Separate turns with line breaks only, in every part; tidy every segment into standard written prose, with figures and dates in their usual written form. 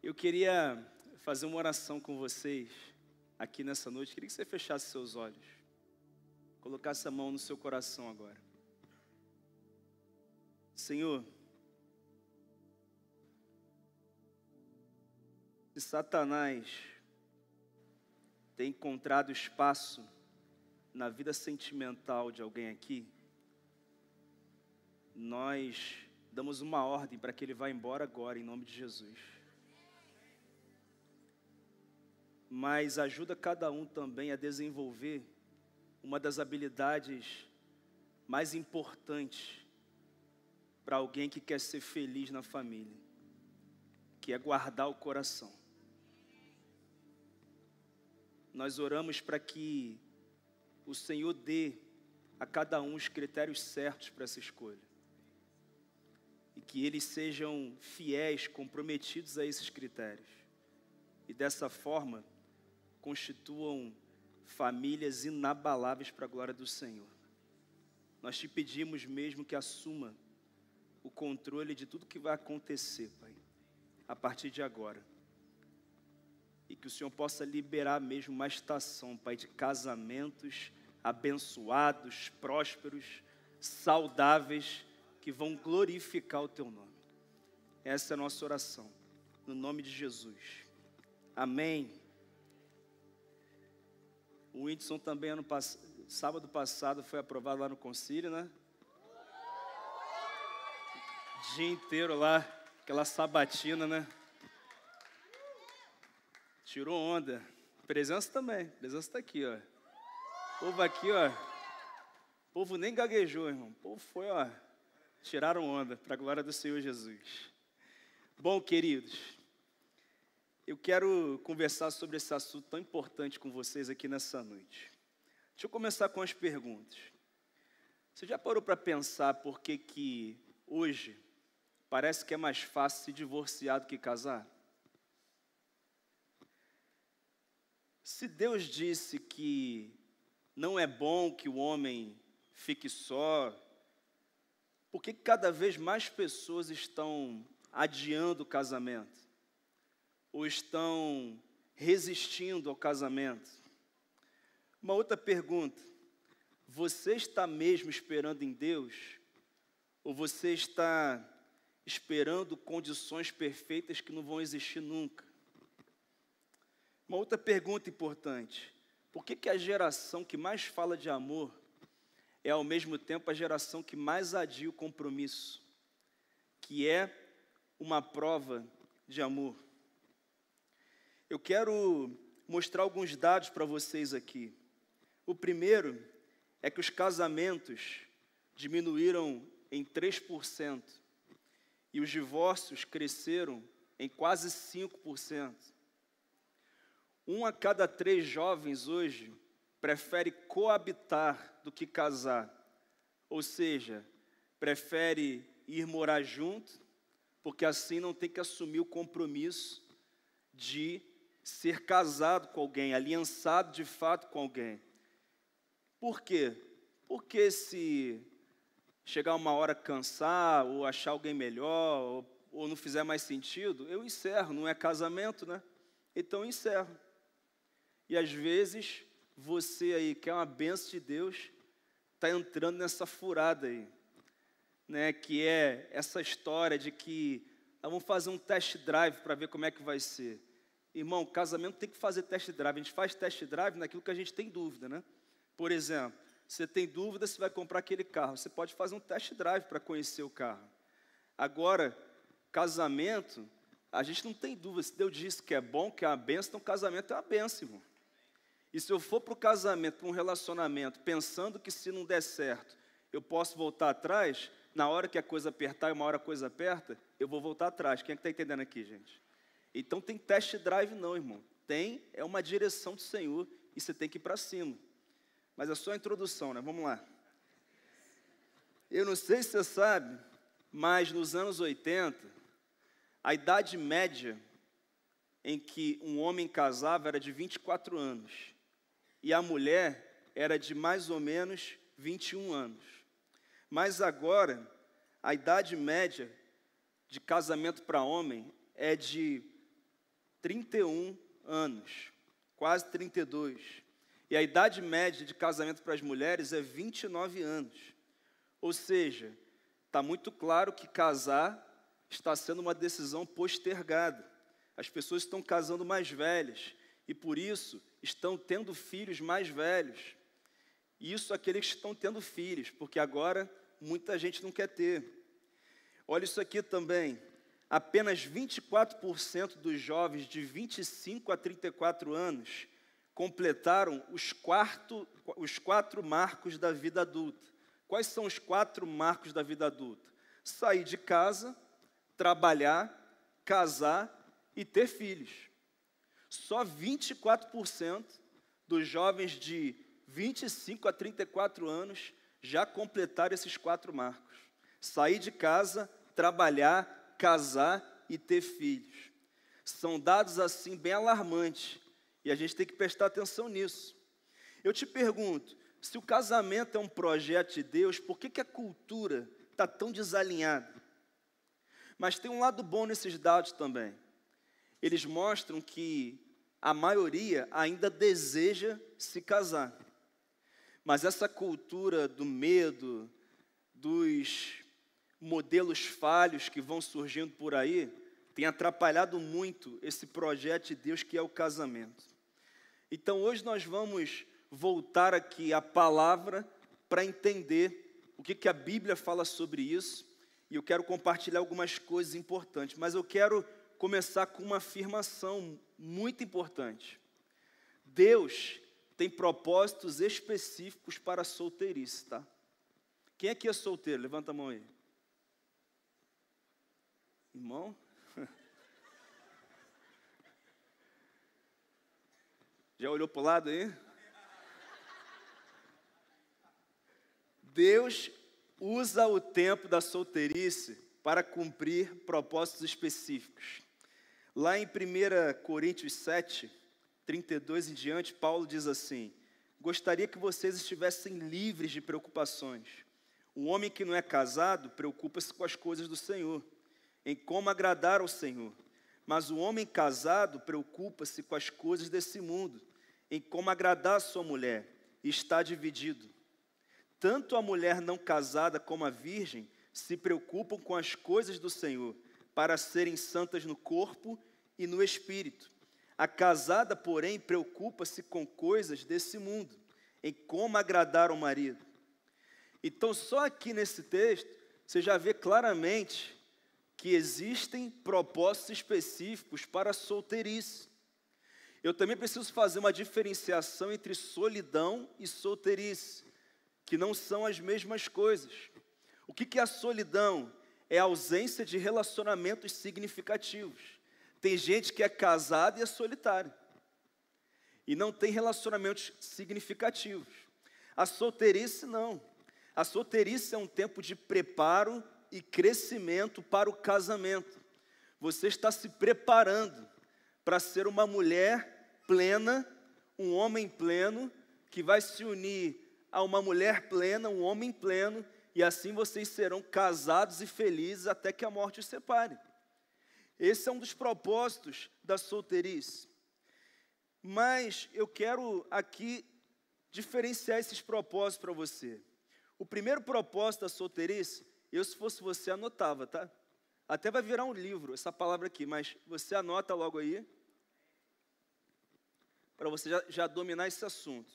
Eu queria fazer uma oração com vocês aqui nessa noite. Queria que você fechasse seus olhos, colocasse a mão no seu coração agora. Senhor, se Satanás tem encontrado espaço na vida sentimental de alguém aqui, nós damos uma ordem para que ele vá embora agora, em nome de Jesus. Mas ajuda cada um também a desenvolver uma das habilidades mais importantes para alguém que quer ser feliz na família, que é guardar o coração. Nós oramos para que o Senhor dê a cada um os critérios certos para essa escolha. E que eles sejam fiéis, comprometidos a esses critérios. E dessa forma, constituam famílias inabaláveis para a glória do Senhor. Nós te pedimos mesmo que assuma o controle de tudo que vai acontecer, Pai, a partir de agora. E que o Senhor possa liberar mesmo uma estação, Pai, de casamentos abençoados, prósperos, saudáveis, que vão glorificar o Teu nome. Essa é a nossa oração, no nome de Jesus. Amém. O Whindersson também, sábado passado, foi aprovado lá no concílio, né? Dia inteiro lá, aquela sabatina, né? Tirou onda. Presença também, presença está aqui, ó. O povo aqui, ó. O povo nem gaguejou, irmão. O povo foi, ó. Tiraram onda, para a glória do Senhor Jesus. Bom, queridos, eu quero conversar sobre esse assunto tão importante com vocês aqui nessa noite. Deixa eu começar com as perguntas. Você já parou para pensar por que hoje parece que é mais fácil se divorciar do que casar? Se Deus disse que não é bom que o homem fique só, por que cada vez mais pessoas estão adiando o casamento? Ou estão resistindo ao casamento? Uma outra pergunta: você está mesmo esperando em Deus? Ou você está esperando condições perfeitas que não vão existir nunca? Uma outra pergunta importante: por que a geração que mais fala de amor é ao mesmo tempo a geração que mais adia o compromisso, que é uma prova de amor? Eu quero mostrar alguns dados para vocês aqui. O primeiro é que os casamentos diminuíram em 3% e os divórcios cresceram em quase 5%. 1 a cada 3 jovens hoje prefere coabitar do que casar, ou seja, prefere ir morar junto, porque assim não tem que assumir o compromisso de ser casado com alguém, aliançado de fato com alguém. Por quê? Porque se chegar uma hora cansar, ou achar alguém melhor, ou não fizer mais sentido, eu encerro, não é casamento, né? Então eu encerro. E às vezes, você aí, que é uma bênção de Deus, está entrando nessa furada aí, né? Que é essa história de que vamos fazer um test drive para ver como é que vai ser. Irmão, casamento tem que fazer test drive. A gente faz test drive naquilo que a gente tem dúvida, né? Por exemplo, você tem dúvida se vai comprar aquele carro, você pode fazer um test drive para conhecer o carro. Agora, casamento, a gente não tem dúvida. Se Deus disse que é bom, que é uma bênção, então casamento é uma bênção, irmão. E se eu for para o casamento, para um relacionamento, pensando que se não der certo, eu posso voltar atrás, na hora que a coisa apertar e uma hora a coisa aperta, eu vou voltar atrás. Quem é que está entendendo aqui, gente? Então tem test drive não, irmão. É uma direção do Senhor e você tem que ir para cima. Mas é só a introdução, né? Vamos lá. Eu não sei se você sabe, mas nos anos 80, a idade média em que um homem casava era de 24 anos. E a mulher era de mais ou menos 21 anos. Mas agora, a idade média de casamento para homem é de 31 anos, quase 32. E a idade média de casamento para as mulheres é 29 anos. Ou seja, está muito claro que casar está sendo uma decisão postergada. As pessoas estão casando mais velhas e, por isso, estão tendo filhos mais velhos. Isso aqueles que estão tendo filhos, porque agora muita gente não quer ter. Olha isso aqui também. Apenas 24% dos jovens de 25 a 34 anos completaram os 4 marcos da vida adulta. Quais são os 4 marcos da vida adulta? Sair de casa, trabalhar, casar e ter filhos. Só 24% dos jovens de 25 a 34 anos já completaram esses 4 marcos. Sair de casa, trabalhar, casar e ter filhos. São dados assim bem alarmantes e a gente tem que prestar atenção nisso. Eu te pergunto, se o casamento é um projeto de Deus, por que a cultura está tão desalinhada? Mas tem um lado bom nesses dados também. Eles mostram que a maioria ainda deseja se casar. Mas essa cultura do medo, dos modelos falhos que vão surgindo por aí, tem atrapalhado muito esse projeto de Deus que é o casamento. Então hoje nós vamos voltar aqui à palavra para entender o que a Bíblia fala sobre isso. E eu quero compartilhar algumas coisas importantes, mas eu quero começar com uma afirmação muito importante. Deus tem propósitos específicos para a solteirice, tá? Quem aqui é solteiro? Levanta a mão aí. Irmão? Já olhou para o lado aí? Deus usa o tempo da solteirice para cumprir propósitos específicos. Lá em 1 Coríntios 7, 32 em diante, Paulo diz assim: gostaria que vocês estivessem livres de preocupações. O homem que não é casado preocupa-se com as coisas do Senhor, em como agradar ao Senhor. Mas o homem casado preocupa-se com as coisas desse mundo, em como agradar a sua mulher, e está dividido. Tanto a mulher não casada como a virgem se preocupam com as coisas do Senhor, para serem santas no corpo e no espírito. A casada, porém, preocupa-se com coisas desse mundo, em como agradar ao marido. Então, só aqui nesse texto, você já vê claramente que existem propósitos específicos para a solteirice. Eu também preciso fazer uma diferenciação entre solidão e solteirice, que não são as mesmas coisas. O que é a solidão? É a ausência de relacionamentos significativos. Tem gente que é casada e é solitária, e não tem relacionamentos significativos. A solteirice não. A solteirice é um tempo de preparo e crescimento para o casamento. Você está se preparando para ser uma mulher plena, um homem pleno, que vai se unir a uma mulher plena, um homem pleno, e assim vocês serão casados e felizes até que a morte os separe. Esse é um dos propósitos da solteirice. Mas eu quero aqui diferenciar esses propósitos para você. O primeiro propósito da solteirice, eu se fosse você anotava, tá? Até vai virar um livro essa palavra aqui, mas você anota logo aí, para você já dominar esse assunto.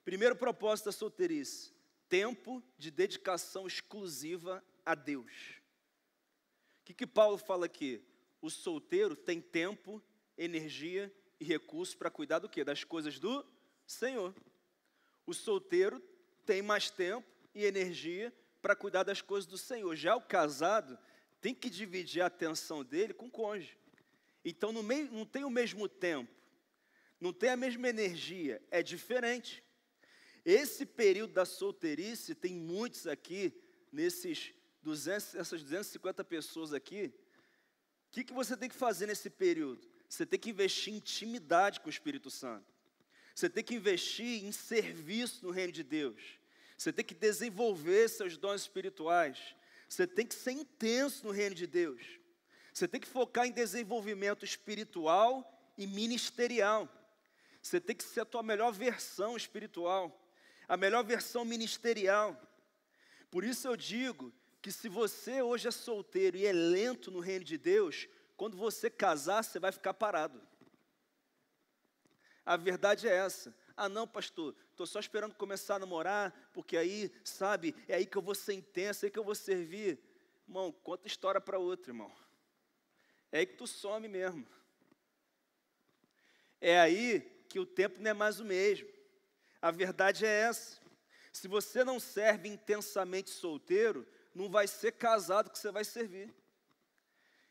Primeiro propósito da solteirice: tempo de dedicação exclusiva a Deus. O que Paulo fala aqui? O solteiro tem tempo, energia e recursos para cuidar do quê? Das coisas do Senhor. O solteiro tem mais tempo e energia para cuidar das coisas do Senhor. Já o casado tem que dividir a atenção dele com o cônjuge. Então não tem o mesmo tempo, não tem a mesma energia, é diferente. Esse período da solteirice, tem muitos aqui, essas 250 pessoas aqui. O que você tem que fazer nesse período? Você tem que investir em intimidade com o Espírito Santo. Você tem que investir em serviço no reino de Deus. Você tem que desenvolver seus dons espirituais. Você tem que ser intenso no reino de Deus. Você tem que focar em desenvolvimento espiritual e ministerial. Você tem que ser a tua melhor versão espiritual, a melhor versão ministerial. Por isso eu digo que se você hoje é solteiro e é lento no reino de Deus, quando você casar, você vai ficar parado. A verdade é essa. Ah, não, pastor, estou só esperando começar a namorar, porque aí, sabe, é aí que eu vou ser intenso, é aí que eu vou servir. Irmão, conta história para outro, irmão. É aí que tu some mesmo. É aí que o tempo não é mais o mesmo. A verdade é essa. Se você não serve intensamente solteiro, não vai ser casado que você vai servir.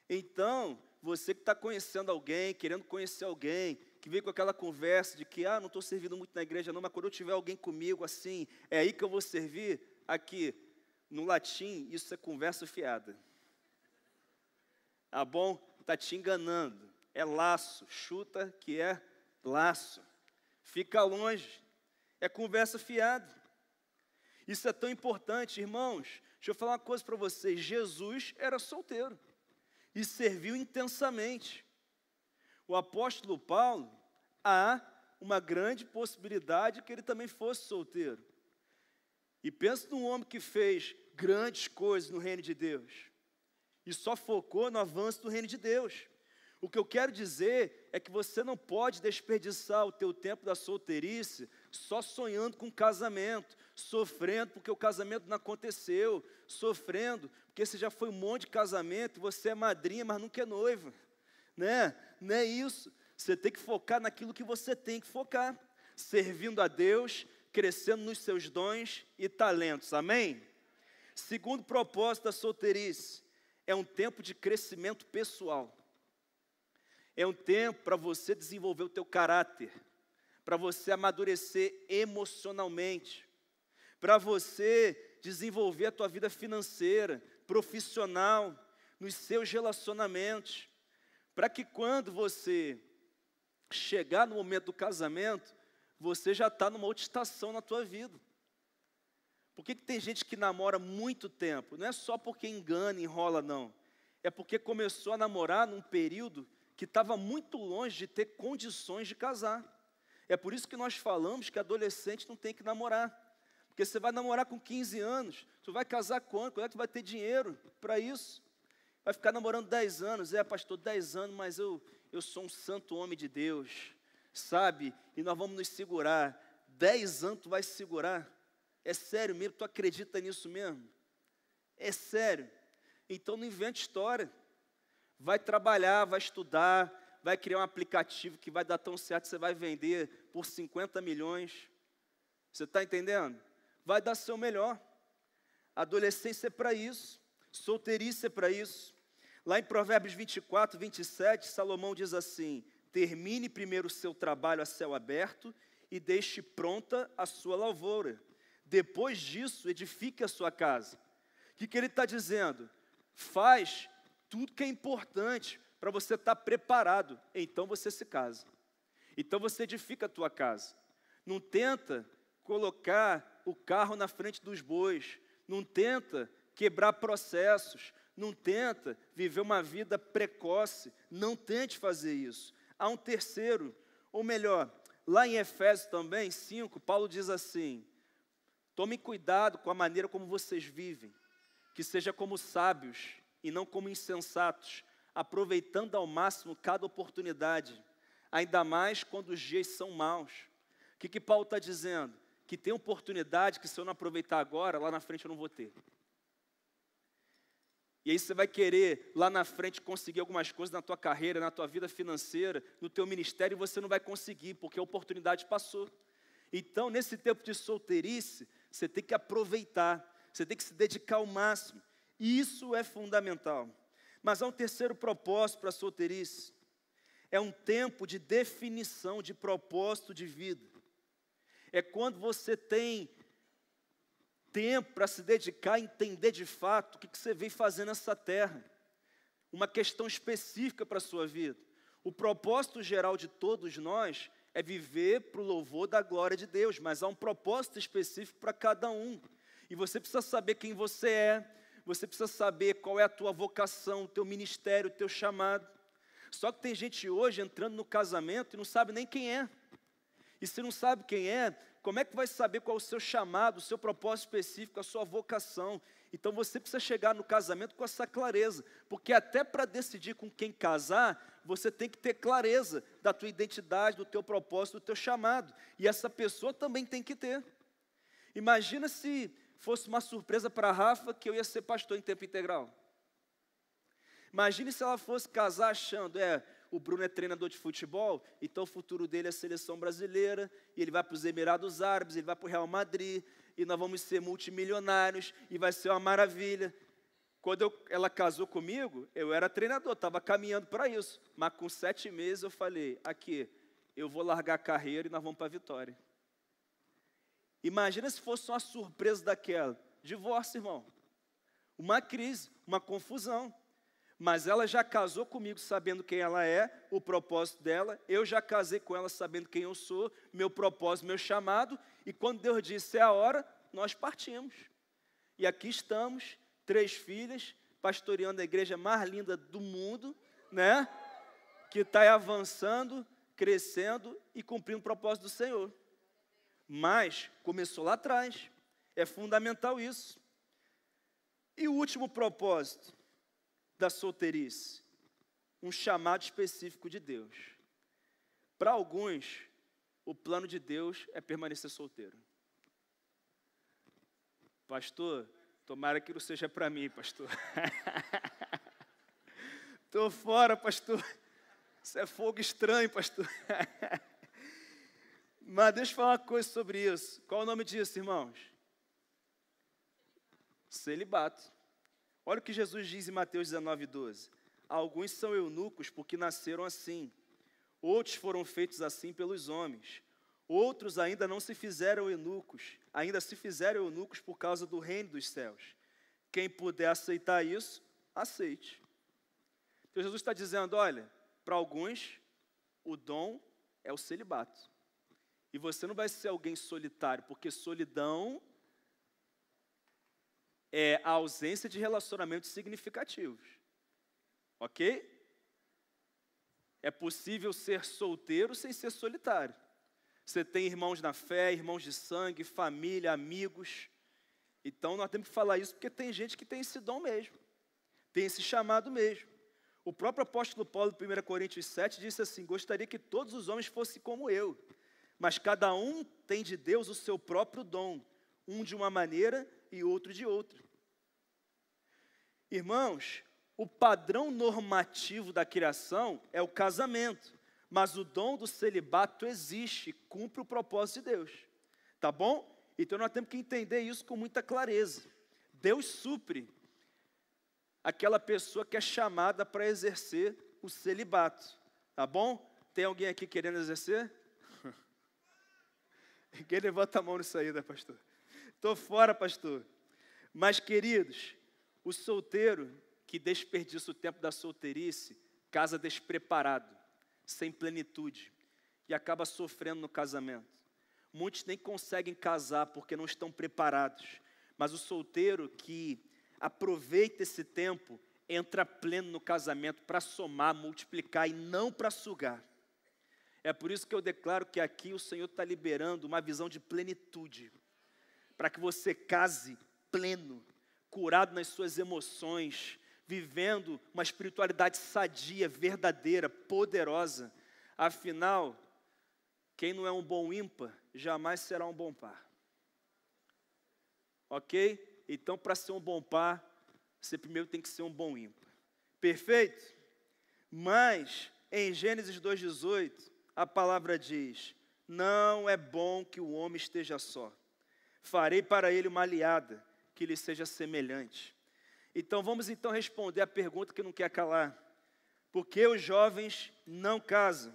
Então, você que está conhecendo alguém, querendo conhecer alguém, que veio com aquela conversa de que, não estou servindo muito na igreja não, mas quando eu tiver alguém comigo assim, é aí que eu vou servir, aqui, no latim, isso é conversa fiada. Tá bom? Está te enganando. É laço, chuta que é laço. Fica longe. É conversa fiada. Isso é tão importante, irmãos. Deixa eu falar uma coisa para vocês. Jesus era solteiro e serviu intensamente. O apóstolo Paulo, há uma grande possibilidade que ele também fosse solteiro. E pensa num homem que fez grandes coisas no reino de Deus e só focou no avanço do reino de Deus. O que eu quero dizer é que você não pode desperdiçar o teu tempo da solteirice só sonhando com casamento, sofrendo porque o casamento não aconteceu, sofrendo porque você já foi um monte de casamento e você é madrinha, mas nunca é noiva, né? Não é isso. Você tem que focar naquilo que você tem que focar, servindo a Deus, crescendo nos seus dons e talentos, amém? Segundo propósito da solteirice, é um tempo de crescimento pessoal. É um tempo para você desenvolver o teu caráter, para você amadurecer emocionalmente, para você desenvolver a tua vida financeira, profissional, nos seus relacionamentos, para que quando você chegar no momento do casamento, você já está numa outra estação na tua vida. Por que tem gente que namora muito tempo? Não é só porque engana, enrola, não. É porque começou a namorar num período que estava muito longe de ter condições de casar. É por isso que nós falamos que adolescente não tem que namorar. Porque você vai namorar com 15 anos, tu vai casar quando? Quando é que tu vai ter dinheiro para isso? Vai ficar namorando 10 anos, pastor, 10 anos, mas eu sou um santo homem de Deus, sabe? E nós vamos nos segurar. 10 anos tu vai se segurar? É sério mesmo? Tu acredita nisso mesmo? É sério? Então não invente história. Vai trabalhar, vai estudar, vai criar um aplicativo que vai dar tão certo, você vai vender por 50 milhões. Você está entendendo? Vai dar seu melhor. Adolescência é para isso. Solteirice é para isso. Lá em Provérbios 24, 27, Salomão diz assim: termine primeiro o seu trabalho a céu aberto e deixe pronta a sua lavoura. Depois disso, edifique a sua casa. O que ele está dizendo? Faz tudo que é importante para você estar preparado. Então você se casa. Então você edifica a tua casa. Não tenta colocar o carro na frente dos bois. Não tenta quebrar processos. Não tenta viver uma vida precoce. Não tente fazer isso. Há um terceiro, ou melhor, lá em Efésios também, 5, Paulo diz assim: tome cuidado com a maneira como vocês vivem, que seja como sábios e não como insensatos, aproveitando ao máximo cada oportunidade, ainda mais quando os dias são maus. O que Paulo está dizendo? Que tem oportunidade que se eu não aproveitar agora, lá na frente eu não vou ter. E aí você vai querer, lá na frente, conseguir algumas coisas na tua carreira, na tua vida financeira, no teu ministério, e você não vai conseguir, porque a oportunidade passou. Então, nesse tempo de solteirice, você tem que aproveitar, você tem que se dedicar ao máximo. E isso é fundamental. Mas há um terceiro propósito para a solteirice. É um tempo de definição de propósito de vida. É quando você tem tempo para se dedicar a entender de fato o que você veio fazer nessa terra. Uma questão específica para a sua vida. O propósito geral de todos nós é viver para o louvor da glória de Deus, mas há um propósito específico para cada um. E você precisa saber quem você é, você precisa saber qual é a tua vocação, o teu ministério, o teu chamado. Só que tem gente hoje entrando no casamento e não sabe nem quem é. E se não sabe quem é, como é que vai saber qual é o seu chamado, o seu propósito específico, a sua vocação? Então você precisa chegar no casamento com essa clareza, porque até para decidir com quem casar, você tem que ter clareza da tua identidade, do teu propósito, do teu chamado. E essa pessoa também tem que ter. Imagina se fosse uma surpresa para a Rafa que eu ia ser pastor em tempo integral. Imagine se ela fosse casar achando, o Bruno é treinador de futebol, então o futuro dele é a seleção brasileira, e ele vai para os Emirados Árabes, ele vai para o Real Madrid, e nós vamos ser multimilionários, e vai ser uma maravilha. Quando ela casou comigo, eu era treinador, estava caminhando para isso, mas com 7 meses eu falei, aqui, eu vou largar a carreira e nós vamos para a Vitória. Imagina se fosse uma surpresa daquela, divórcio, irmão, uma crise, uma confusão. Mas ela já casou comigo sabendo quem ela é, o propósito dela. Eu já casei com ela sabendo quem eu sou, meu propósito, meu chamado. E quando Deus disse é a hora, nós partimos. E aqui estamos, 3 filhas, pastoreando a igreja mais linda do mundo, né? Que está avançando, crescendo e cumprindo o propósito do Senhor. Mas começou lá atrás. É fundamental isso. E o último propósito da solteirice, um chamado específico de Deus. Para alguns, o plano de Deus é permanecer solteiro. Pastor, tomara que não seja para mim, pastor. Estou fora, pastor. Isso é fogo estranho, pastor. Mas deixa eu falar uma coisa sobre isso. Qual é o nome disso, irmãos? Celibato. Olha o que Jesus diz em Mateus 19:12. Alguns são eunucos porque nasceram assim. Outros foram feitos assim pelos homens. Outros ainda não se fizeram eunucos. Ainda se fizeram eunucos por causa do reino dos céus. Quem puder aceitar isso, aceite. Então Jesus está dizendo, olha, para alguns, o dom é o celibato. E você não vai ser alguém solitário, porque solidão é a ausência de relacionamentos significativos. Ok? É possível ser solteiro sem ser solitário. Você tem irmãos na fé, irmãos de sangue, família, amigos. Então nós temos que falar isso porque tem gente que tem esse dom mesmo. Tem esse chamado mesmo. O próprio apóstolo Paulo, em 1 Coríntios 7, disse assim, gostaria que todos os homens fossem como eu, mas cada um tem de Deus o seu próprio dom, um de uma maneira e outro de outra. Irmãos, o padrão normativo da criação é o casamento, mas o dom do celibato existe, cumpre o propósito de Deus. Tá bom? Então nós temos que entender isso com muita clareza. Deus supre aquela pessoa que é chamada para exercer o celibato. Tá bom? Tem alguém aqui querendo exercer? Ninguém levanta a mão nisso aí, né, pastor? Estou fora, pastor. Mas, queridos, o solteiro que desperdiça o tempo da solteirice, casa despreparado, sem plenitude, e acaba sofrendo no casamento. Muitos nem conseguem casar porque não estão preparados, mas o solteiro que aproveita esse tempo, entra pleno no casamento para somar, multiplicar e não para sugar. É por isso que eu declaro que aqui o Senhor está liberando uma visão de plenitude, para que você case pleno, curado nas suas emoções, vivendo uma espiritualidade sadia, verdadeira, poderosa. Afinal, quem não é um bom ímpar, jamais será um bom par. Ok? Então, para ser um bom par, você primeiro tem que ser um bom ímpar. Perfeito? Mas, em Gênesis 2,18, a palavra diz, não é bom que o homem esteja só. Farei para ele uma aliada, que lhe seja semelhante. Então, vamos então responder a pergunta que não quer calar. Por que os jovens não casam?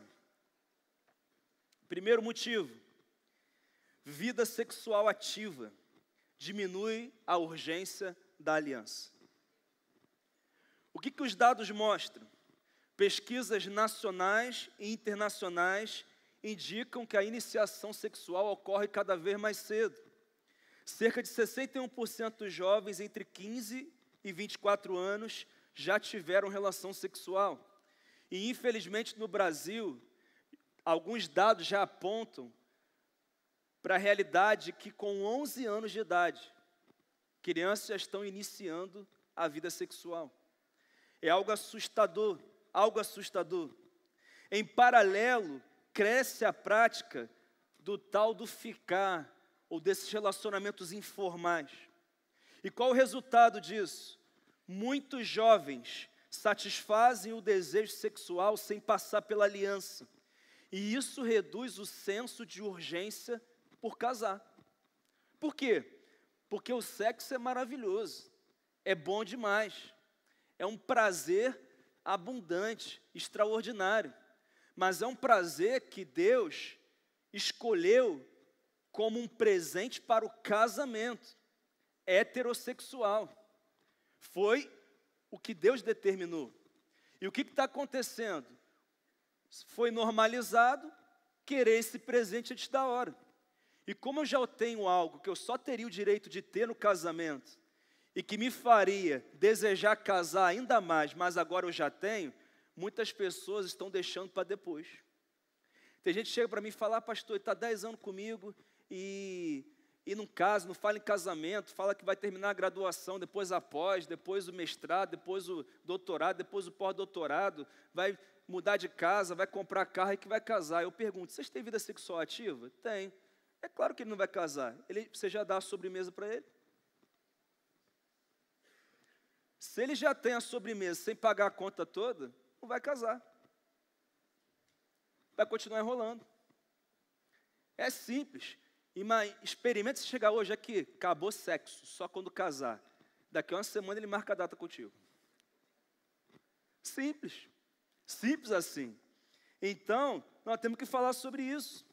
Primeiro motivo, vida sexual ativa diminui a urgência da aliança. O que os dados mostram? Pesquisas nacionais e internacionais indicam que a iniciação sexual ocorre cada vez mais cedo. Cerca de 61% dos jovens entre 15 e 24 anos já tiveram relação sexual. E, infelizmente, no Brasil, alguns dados já apontam para a realidade que com 11 anos de idade, crianças já estão iniciando a vida sexual. É algo assustador, algo assustador. Em paralelo, cresce a prática do tal do ficar, ou desses relacionamentos informais. E qual o resultado disso? Muitos jovens satisfazem o desejo sexual sem passar pela aliança. E isso reduz o senso de urgência por casar. Por quê? Porque o sexo é maravilhoso, é bom demais, é um prazer abundante, extraordinário, mas é um prazer que Deus escolheu como um presente para o casamento heterossexual. Foi o que Deus determinou. E o que está acontecendo? Foi normalizado querer esse presente antes da hora. E como eu já tenho algo que eu só teria o direito de ter no casamento, e que me faria desejar casar ainda mais, mas agora eu já tenho, muitas pessoas estão deixando para depois. Tem gente que chega para mim e fala, pastor, está 10 anos comigo e não casa, não fala em casamento, fala que vai terminar a graduação, depois a pós, depois o mestrado, depois o doutorado, depois o pós-doutorado, vai mudar de casa, vai comprar carro e que vai casar. Eu pergunto, vocês têm vida sexual ativa? Tem. É claro que ele não vai casar. Você já dá a sobremesa para ele? Se ele já tem a sobremesa sem pagar a conta toda, não vai casar. Vai continuar enrolando. É simples. Experimente se chegar hoje aqui, acabou sexo, só quando casar. Daqui a uma semana ele marca a data contigo. Simples. Simples assim. Então, nós temos que falar sobre isso.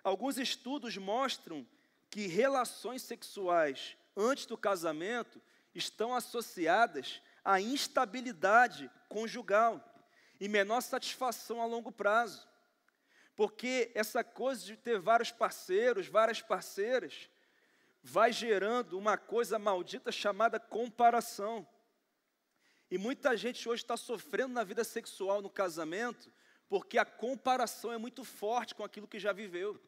Alguns estudos mostram que relações sexuais antes do casamento estão associadas à instabilidade conjugal e menor satisfação a longo prazo. Porque essa coisa de ter vários parceiros, várias parceiras, vai gerando uma coisa maldita chamada comparação. E muita gente hoje está sofrendo na vida sexual, no casamento, porque a comparação é muito forte com aquilo que já viveu.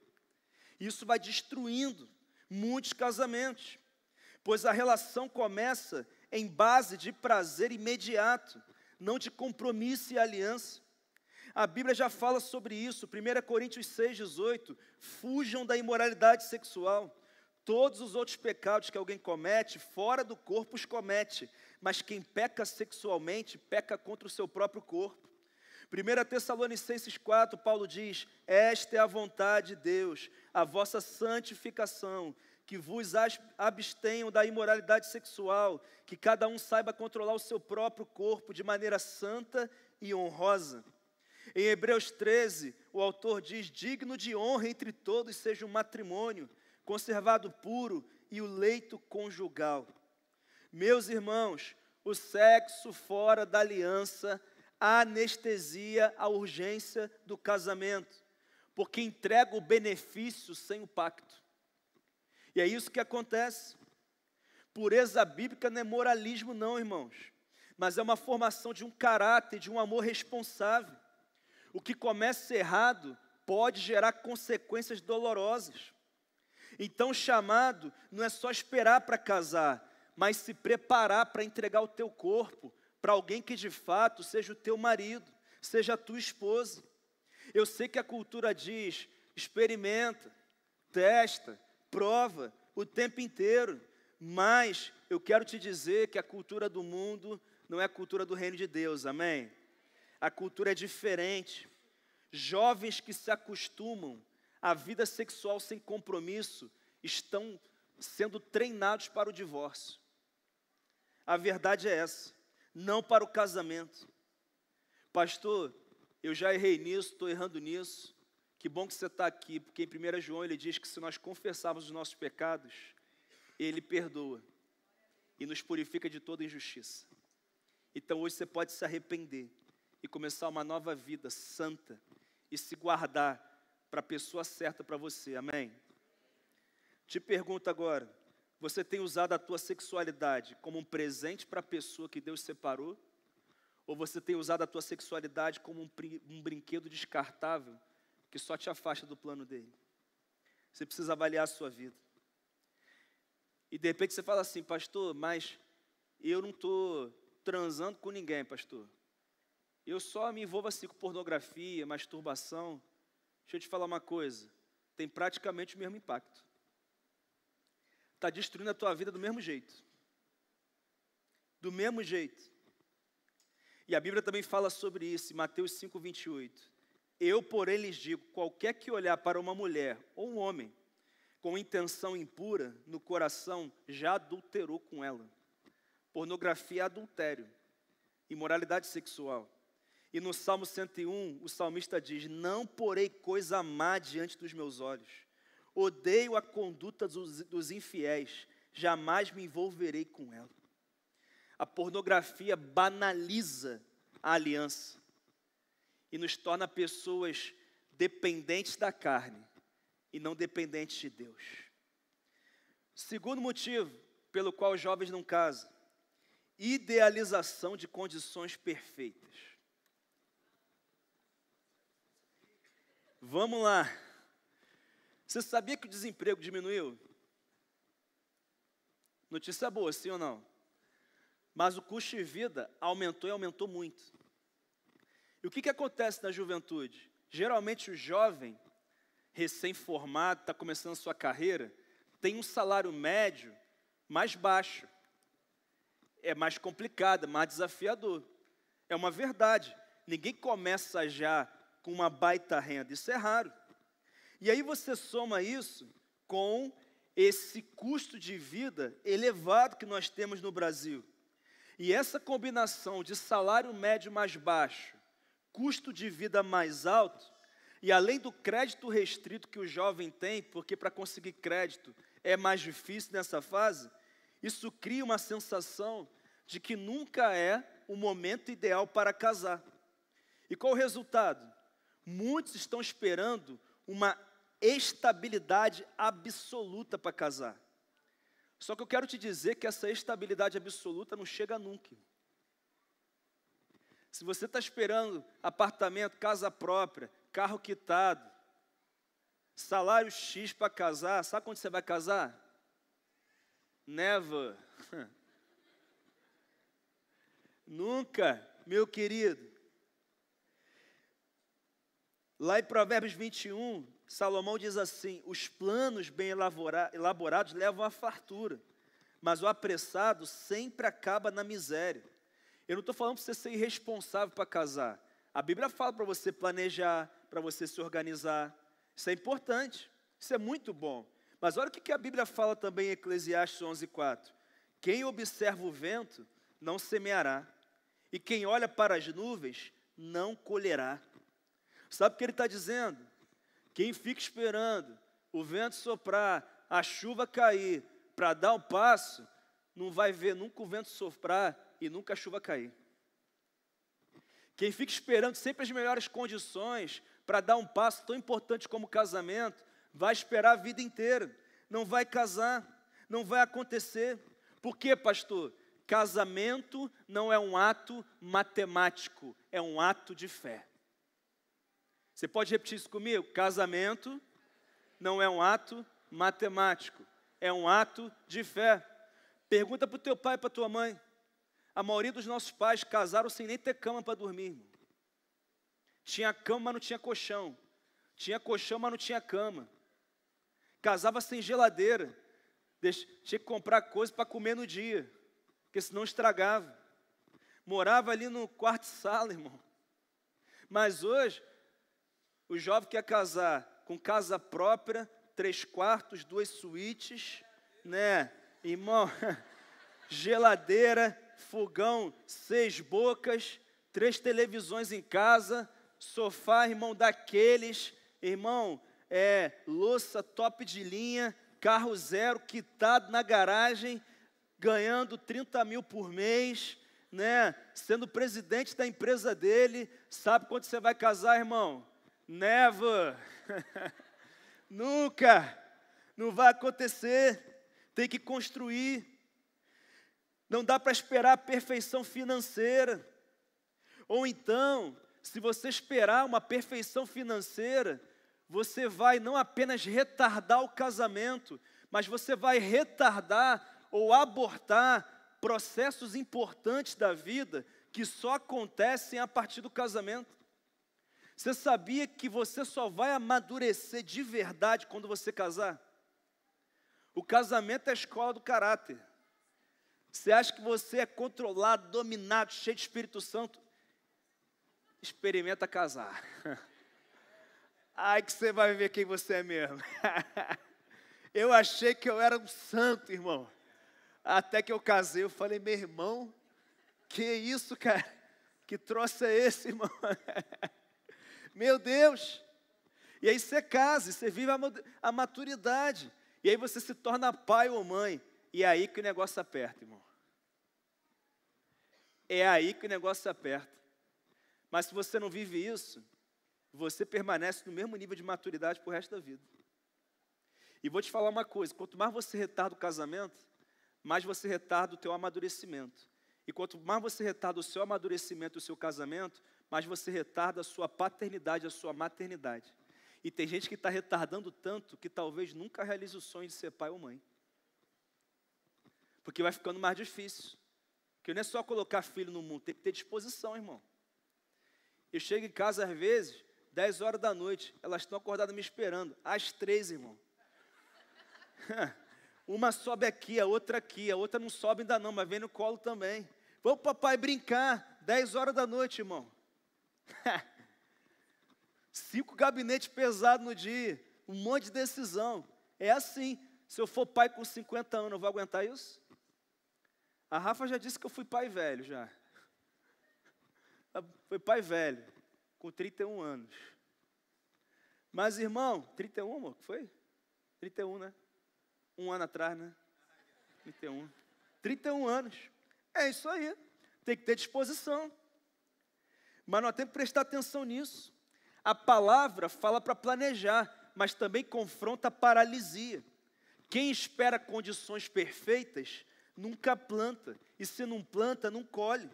Isso vai destruindo muitos casamentos, pois a relação começa em base de prazer imediato, não de compromisso e aliança. A Bíblia já fala sobre isso, 1 Coríntios 6,18, fujam da imoralidade sexual. Todos os outros pecados que alguém comete, fora do corpo os comete, mas quem peca sexualmente, peca contra o seu próprio corpo. 1 Tessalonicenses 4, Paulo diz, esta é a vontade de Deus, a vossa santificação, que vos abstenham da imoralidade sexual, que cada um saiba controlar o seu próprio corpo de maneira santa e honrosa. Em Hebreus 13, o autor diz, digno de honra entre todos seja o matrimônio, conservado puro e o leito conjugal. Meus irmãos, o sexo fora da aliança anestesia a urgência do casamento, porque entrega o benefício sem o pacto. E é isso que acontece. Pureza bíblica não é moralismo não, irmãos, mas é uma formação de um caráter, de um amor responsável. O que começa errado pode gerar consequências dolorosas. Então o chamado não é só esperar para casar, mas se preparar para entregar o teu corpo para alguém que de fato seja o teu marido, seja a tua esposa. Eu sei que a cultura diz, experimenta, testa, prova o tempo inteiro, mas eu quero te dizer que a cultura do mundo não é a cultura do reino de Deus, amém? A cultura é diferente. Jovens que se acostumam à vida sexual sem compromisso estão sendo treinados para o divórcio. A verdade é essa. Não para o casamento. Pastor, eu já errei nisso, estou errando nisso. Que bom que você está aqui, porque em 1 João ele diz que se nós confessarmos os nossos pecados, Ele perdoa e nos purifica de toda injustiça. Então hoje você pode se arrepender e começar uma nova vida santa e se guardar para a pessoa certa para você, amém? Te pergunto agora, Você tem usado a tua sexualidade como um presente para a pessoa que Deus separou? Ou você tem usado a tua sexualidade como um brinquedo descartável que só te afasta do plano dele? Você precisa avaliar a sua vida. E de repente você fala assim, pastor, mas eu não estou transando com ninguém, pastor. Eu só me envolvo assim com pornografia, masturbação. Deixa eu te falar uma coisa, tem praticamente o mesmo impacto. Está destruindo a tua vida do mesmo jeito. Do mesmo jeito. E a Bíblia também fala sobre isso, em Mateus 5:28. Eu, porém, lhes digo, qualquer que olhar para uma mulher ou um homem com intenção impura no coração, já adulterou com ela. Pornografia é adultério, imoralidade sexual. E no Salmo 101, o salmista diz, não porei coisa má diante dos meus olhos. Odeio a conduta dos infiéis, jamais me envolverei com ela. A pornografia banaliza a aliança e nos torna pessoas dependentes da carne e não dependentes de Deus. Segundo motivo pelo qual os jovens não casam, idealização de condições perfeitas. Vamos lá. Você sabia que o desemprego diminuiu? Notícia boa, sim ou não? Mas o custo de vida aumentou e aumentou muito. E o que acontece na juventude? Geralmente o jovem, recém-formado, está começando a sua carreira, tem um salário médio mais baixo. É mais complicado, é mais desafiador. É uma verdade. Ninguém começa já com uma baita renda, isso é raro. E aí você soma isso com esse custo de vida elevado que nós temos no Brasil. E essa combinação de salário médio mais baixo, custo de vida mais alto, e além do crédito restrito que o jovem tem, porque para conseguir crédito é mais difícil nessa fase, isso cria uma sensação de que nunca é o momento ideal para casar. E qual o resultado? Muitos estão esperando uma estabilidade absoluta para casar. Só que eu quero te dizer que essa estabilidade absoluta não chega nunca. Se você está esperando apartamento, casa própria, carro quitado, salário X para casar, sabe quando você vai casar? Never. Nunca, meu querido. Lá em Provérbios 21, Salomão diz assim, os planos bem elaborados levam à fartura, mas o apressado sempre acaba na miséria. Eu não estou falando para você ser irresponsável para casar. A Bíblia fala para você planejar, para você se organizar. Isso é importante, isso é muito bom. Mas olha o que a Bíblia fala também em Eclesiastes 11:4. Quem observa o vento não semeará, e quem olha para as nuvens não colherá. Sabe o que ele está dizendo? Quem fica esperando o vento soprar, a chuva cair, para dar um passo, não vai ver nunca o vento soprar e nunca a chuva cair. Quem fica esperando sempre as melhores condições para dar um passo tão importante como o casamento, vai esperar a vida inteira, não vai casar, não vai acontecer. Por quê, pastor? Casamento não é um ato matemático, é um ato de fé. Você pode repetir isso comigo? Casamento não é um ato matemático, é um ato de fé. Pergunta para o teu pai e para a tua mãe. A maioria dos nossos pais casaram sem nem ter cama para dormir, irmão. Tinha cama, mas não tinha colchão. Tinha colchão, mas não tinha cama. Casava sem geladeira. Tinha que comprar coisa para comer no dia, porque senão estragava. Morava ali no quarto de sala, irmão. Mas hoje, o jovem quer casar com casa própria, 3 quartos, 2 suítes, né? Irmão, geladeira, fogão, 6 bocas, 3 televisões em casa, sofá, irmão, daqueles, irmão, louça top de linha, carro zero, quitado na garagem, ganhando 30 mil por mês, né? Sendo presidente da empresa dele. Sabe quando você vai casar, irmão? Never. Nunca. Não vai acontecer. tem que construir. Não dá para esperar a perfeição financeira. Ou então, se você esperar uma perfeição financeira, você vai não apenas retardar o casamento, mas você vai retardar ou abortar processos importantes da vida que só acontecem a partir do casamento. Você sabia que você só vai amadurecer de verdade quando você casar? O casamento é a escola do caráter. Você acha que você é controlado, dominado, cheio de Espírito Santo? Experimenta casar. Ai, que você vai ver quem você é mesmo. Eu achei que eu era um santo, irmão. Até que eu casei, eu falei, meu irmão, que isso, cara? Que troço é esse, irmão? Meu Deus! E aí você casa, você vive a maturidade. E aí você se torna pai ou mãe. E é aí que o negócio aperta, irmão. É aí que o negócio aperta. Mas se você não vive isso, você permanece no mesmo nível de maturidade para o resto da vida. E vou te falar uma coisa, quanto mais você retarda o casamento, mais você retarda o teu amadurecimento. E quanto mais você retarda o seu amadurecimento e o seu casamento, mais você retarda a sua paternidade, a sua maternidade. E tem gente que está retardando tanto que talvez nunca realize o sonho de ser pai ou mãe. Porque vai ficando mais difícil. Porque não é só colocar filho no mundo, tem que ter disposição, irmão. Eu chego em casa às vezes, 10 horas da noite, elas estão acordadas me esperando, às 3, irmão. Uma sobe aqui, a outra não sobe ainda não, mas vem no colo também. Vamos, papai, brincar, 10 horas da noite, irmão. 5 gabinetes pesados no dia, um monte de decisão. É assim, se eu for pai com 50 anos, eu vou aguentar isso? A Rafa já disse que eu fui pai velho já. Foi pai velho, com 31 anos. Mas, irmão, 31, amor, que foi? 31, né? Um ano atrás, né? 31 anos. É isso aí. Tem que ter disposição. Mas nós temos que prestar atenção nisso. A palavra fala para planejar, mas também confronta a paralisia. Quem espera condições perfeitas, nunca planta. E se não planta, não colhe.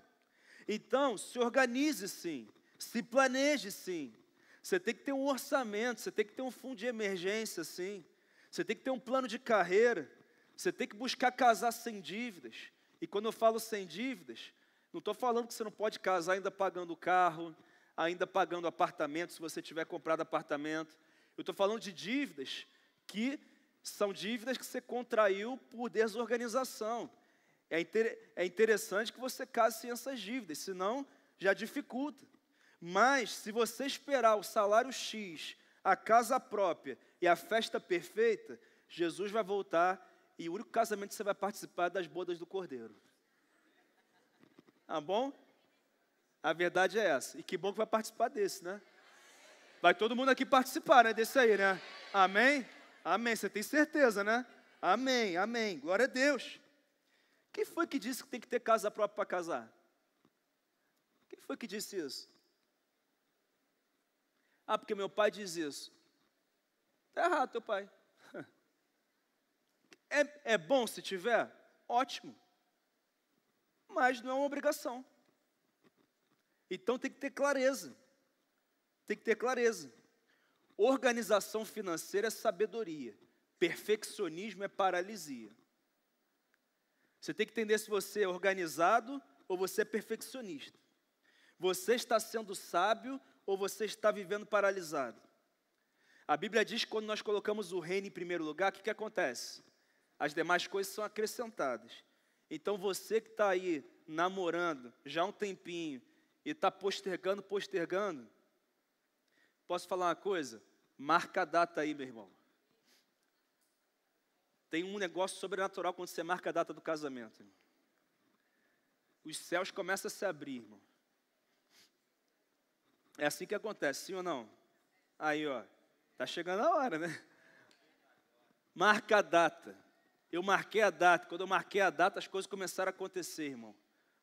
Então, se organize sim. Se planeje sim. Você tem que ter um orçamento, você tem que ter um fundo de emergência sim. Você tem que ter um plano de carreira. Você tem que buscar casar sem dívidas. E quando eu falo sem dívidas, não estou falando que você não pode casar ainda pagando carro, ainda pagando apartamento, se você tiver comprado apartamento. Eu estou falando de dívidas que são dívidas que você contraiu por desorganização. É interessante que você case sem essas dívidas, senão já dificulta. Mas, se você esperar o salário X, a casa própria e a festa perfeita, Jesus vai voltar e o único casamento que você vai participar é das bodas do Cordeiro. Tá bom? A verdade é essa. E que bom que vai participar desse, né? Vai todo mundo aqui participar, né? Desse aí, né? Amém? Amém. Você tem certeza, né? Amém, amém. Glória a Deus. Quem foi que disse que tem que ter casa própria para casar? Quem foi que disse isso? Ah, porque meu pai diz isso. Está errado, teu pai. É bom se tiver? Ótimo. Mas não é uma obrigação. Então tem que ter clareza. Tem que ter clareza. Organização financeira é sabedoria. Perfeccionismo é paralisia. Você tem que entender se você é organizado ou você é perfeccionista. Você está sendo sábio ou você está vivendo paralisado. A Bíblia diz que quando nós colocamos o reino em primeiro lugar, o que acontece? As demais coisas são acrescentadas. Então você que está aí namorando já há um tempinho e está postergando, posso falar uma coisa? Marca a data aí, meu irmão. Tem um negócio sobrenatural quando você marca a data do casamento. Irmão. Os céus começam a se abrir, irmão. É assim que acontece, sim ou não? Aí, ó, tá chegando a hora, né? Marca a data. Eu marquei a data. Quando eu marquei a data, as coisas começaram a acontecer, irmão.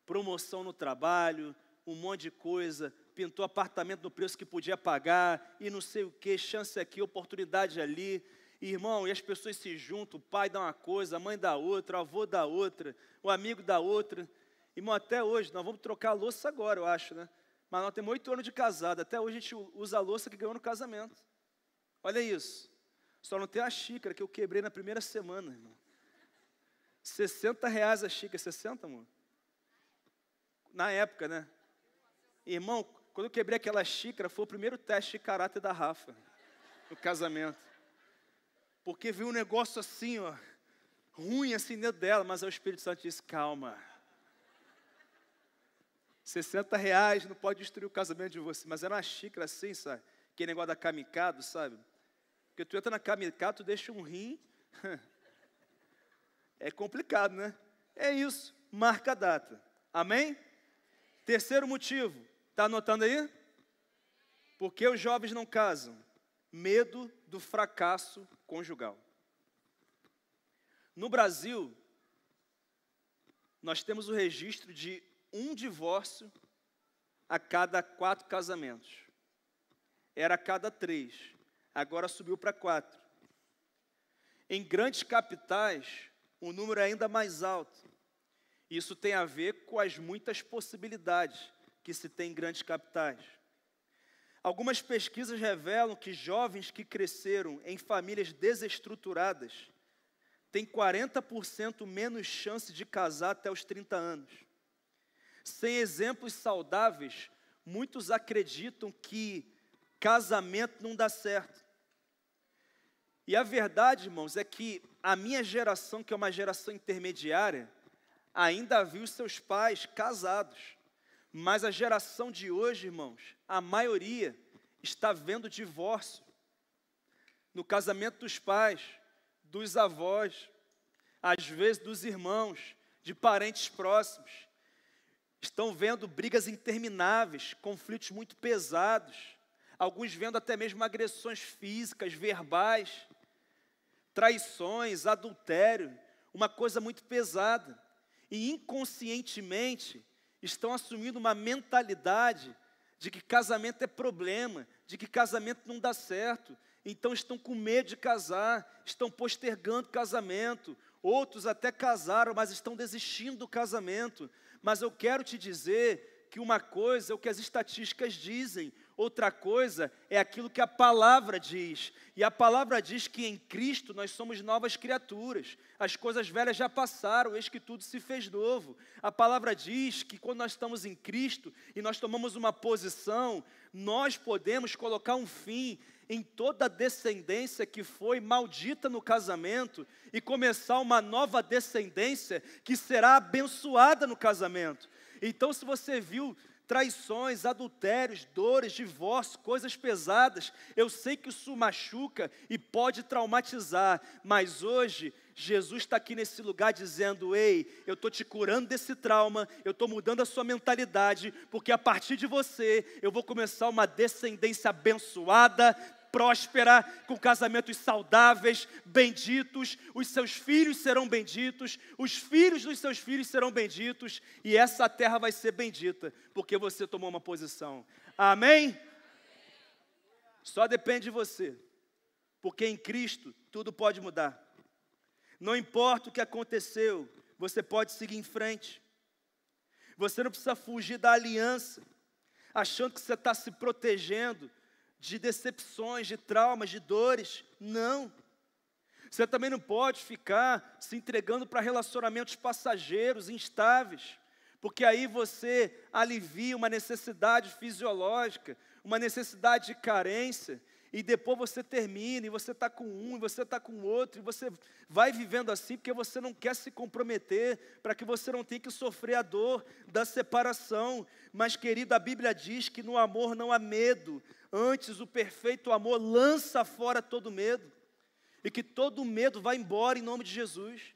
Promoção no trabalho, um monte de coisa. Pintou apartamento no preço que podia pagar, e não sei o que, chance aqui, oportunidade ali. Irmão, e as pessoas se juntam, o pai dá uma coisa, a mãe dá outra, o avô dá outra, o amigo dá outra. Irmão, até hoje, nós vamos trocar a louça agora, eu acho, né? Mas nós temos 8 anos de casado, até hoje a gente usa a louça que ganhou no casamento. Olha isso. Só não tem a xícara que eu quebrei na primeira semana, irmão. R$60 a xícara, 60, amor? Na época, né? Irmão, quando eu quebrei aquela xícara, foi o primeiro teste de caráter da Rafa, no casamento. Porque viu um negócio assim, ó, ruim assim dentro dela, mas aí o Espírito Santo disse, calma. R$60 não pode destruir o casamento de você. Mas era uma xícara assim, sabe? Aquele negócio da kamikado, sabe? Porque tu entra na kamikado, tu deixa um rim. É complicado, né? É isso, marca a data. Amém? Terceiro motivo, está anotando aí? Por que os jovens não casam? Medo do fracasso conjugal. No Brasil, nós temos o registro de um divórcio a cada 4 casamentos. Era a cada 3, agora subiu para 4. Em grandes capitais, o número é ainda mais alto. Isso tem a ver com as muitas possibilidades que se tem em grandes capitais. Algumas pesquisas revelam que jovens que cresceram em famílias desestruturadas têm 40% menos chance de casar até os 30 anos. Sem exemplos saudáveis, muitos acreditam que casamento não dá certo. E a verdade, irmãos, é que a minha geração, que é uma geração intermediária, ainda viu seus pais casados. Mas a geração de hoje, irmãos, a maioria está vendo divórcio. No casamento dos pais, dos avós, às vezes dos irmãos, de parentes próximos. Estão vendo brigas intermináveis, conflitos muito pesados. Alguns vendo até mesmo agressões físicas, verbais, traições, adultério, uma coisa muito pesada. E inconscientemente estão assumindo uma mentalidade de que casamento é problema, de que casamento não dá certo. Então estão com medo de casar, estão postergando o casamento. Outros até casaram, mas estão desistindo do casamento. Mas eu quero te dizer que uma coisa é o que as estatísticas dizem, outra coisa é aquilo que a palavra diz. E a palavra diz que em Cristo nós somos novas criaturas. As coisas velhas já passaram, eis que tudo se fez novo. A palavra diz que quando nós estamos em Cristo e nós tomamos uma posição, nós podemos colocar um fim em toda a descendência que foi maldita no casamento e começar uma nova descendência que será abençoada no casamento. Então, se você viu traições, adultérios, dores, divórcio, coisas pesadas, eu sei que isso machuca e pode traumatizar, mas hoje Jesus está aqui nesse lugar dizendo, ei, eu estou te curando desse trauma, eu estou mudando a sua mentalidade, porque a partir de você, eu vou começar uma descendência abençoada, próspera, com casamentos saudáveis, benditos, os seus filhos serão benditos, os filhos dos seus filhos serão benditos, e essa terra vai ser bendita, porque você tomou uma posição. Amém? Só depende de você, porque em Cristo tudo pode mudar. Não importa o que aconteceu, você pode seguir em frente. Você não precisa fugir da aliança, achando que você está se protegendo de decepções, de traumas, de dores. Não. Você também não pode ficar se entregando para relacionamentos passageiros, instáveis, porque aí você alivia uma necessidade fisiológica, uma necessidade de carência, e depois você termina, e você está com um, e você está com outro, e você vai vivendo assim, porque você não quer se comprometer, para que você não tenha que sofrer a dor da separação. Mas, querido, a Bíblia diz que no amor não há medo, antes o perfeito amor lança fora todo medo, e que todo medo vai embora em nome de Jesus,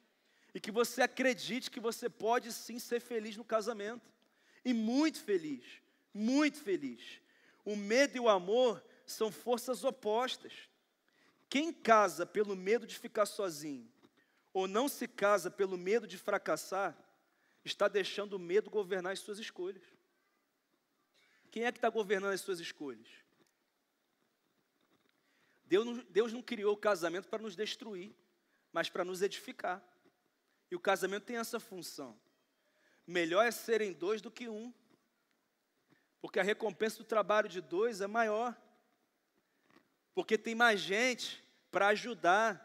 e que você acredite que você pode sim ser feliz no casamento, e muito feliz, muito feliz. O medo e o amor são forças opostas. Quem casa pelo medo de ficar sozinho, ou não se casa pelo medo de fracassar, está deixando o medo governar as suas escolhas. Quem é que está governando as suas escolhas? Deus não criou o casamento para nos destruir, mas para nos edificar. E o casamento tem essa função. Melhor é serem dois do que um, porque a recompensa do trabalho de dois é maior. Porque tem mais gente para ajudar,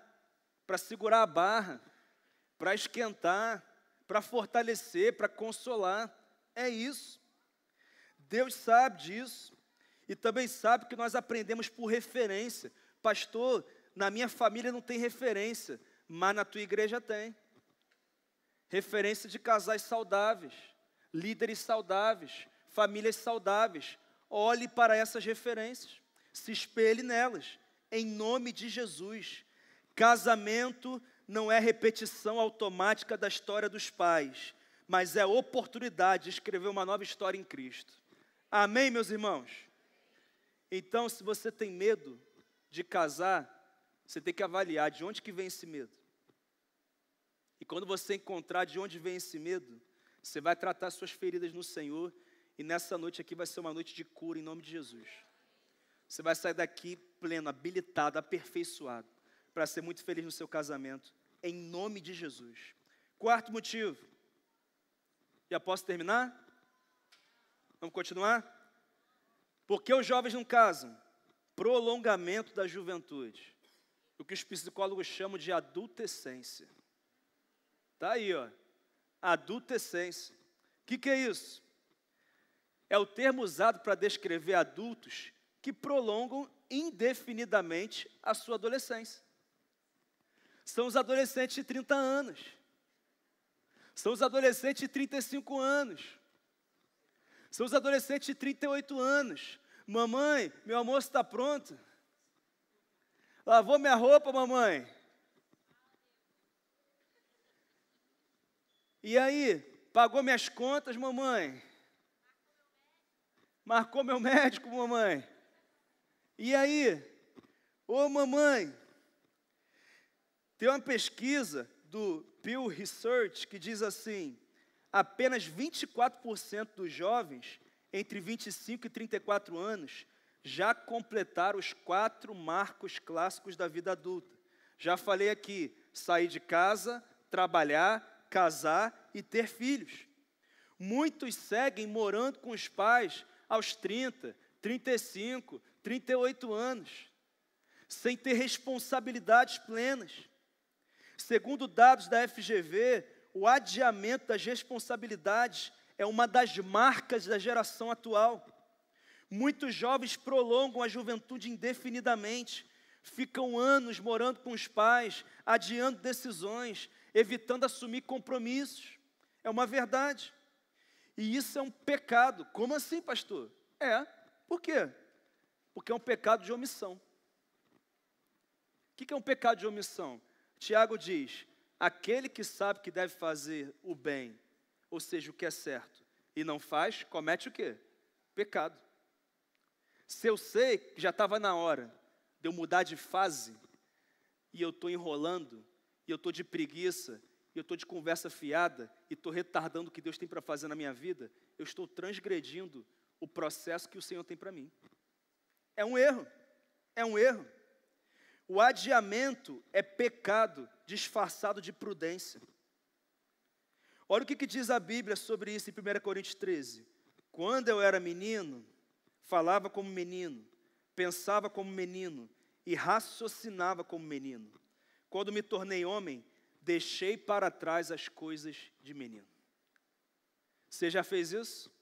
para segurar a barra, para esquentar, para fortalecer, para consolar. É isso. Deus sabe disso. E também sabe que nós aprendemos por referência. Pastor, na minha família não tem referência, mas na tua igreja tem. Referência de casais saudáveis, líderes saudáveis, famílias saudáveis. Olhe para essas referências, se espelhe nelas, em nome de Jesus. Casamento não é repetição automática da história dos pais, mas é oportunidade de escrever uma nova história em Cristo. Amém, meus irmãos? Então, se você tem medo de casar, você tem que avaliar de onde que vem esse medo. E quando você encontrar de onde vem esse medo, você vai tratar suas feridas no Senhor, e nessa noite aqui vai ser uma noite de cura em nome de Jesus. Você vai sair daqui pleno, habilitado, aperfeiçoado, para ser muito feliz no seu casamento, em nome de Jesus. Quarto motivo. Já posso terminar? Vamos continuar? Por que os jovens não casam? Prolongamento da juventude. O que os psicólogos chamam de adultescência. Está aí, ó. Adultescência. O que é isso? É o termo usado para descrever adultos que prolongam indefinidamente a sua adolescência. São os adolescentes de 30 anos. São os adolescentes de 35 anos. São os adolescentes de 38 anos. Mamãe, meu almoço está pronto. Lavou minha roupa, mamãe? E aí, pagou minhas contas, mamãe? Marcou meu médico, mamãe? E aí? Ô, mamãe, tem uma pesquisa do Pew Research que diz assim, apenas 24% dos jovens entre 25 e 34 anos já completaram os 4 marcos clássicos da vida adulta. Já falei aqui, sair de casa, trabalhar, casar e ter filhos. Muitos seguem morando com os pais aos 30, 35, 38 anos, sem ter responsabilidades plenas. Segundo dados da FGV, o adiamento das responsabilidades é uma das marcas da geração atual. Muitos jovens prolongam a juventude indefinidamente, ficam anos morando com os pais, adiando decisões, evitando assumir compromissos. É uma verdade. E isso é um pecado. Como assim, pastor? Por quê? Porque é um pecado de omissão. O que é um pecado de omissão? Tiago diz, aquele que sabe que deve fazer o bem, ou seja, o que é certo, e não faz, comete o quê? Pecado. Se eu sei que já estava na hora de eu mudar de fase, e eu estou enrolando, e eu estou de preguiça, e eu estou de conversa fiada, e estou retardando o que Deus tem para fazer na minha vida, eu estou transgredindo o processo que o Senhor tem para mim. É um erro. É um erro. O adiamento é pecado disfarçado de prudência. Olha o que diz a Bíblia sobre isso em 1 Coríntios 13. Quando eu era menino, falava como menino, pensava como menino e raciocinava como menino. Quando me tornei homem, deixei para trás as coisas de menino. Você já fez isso?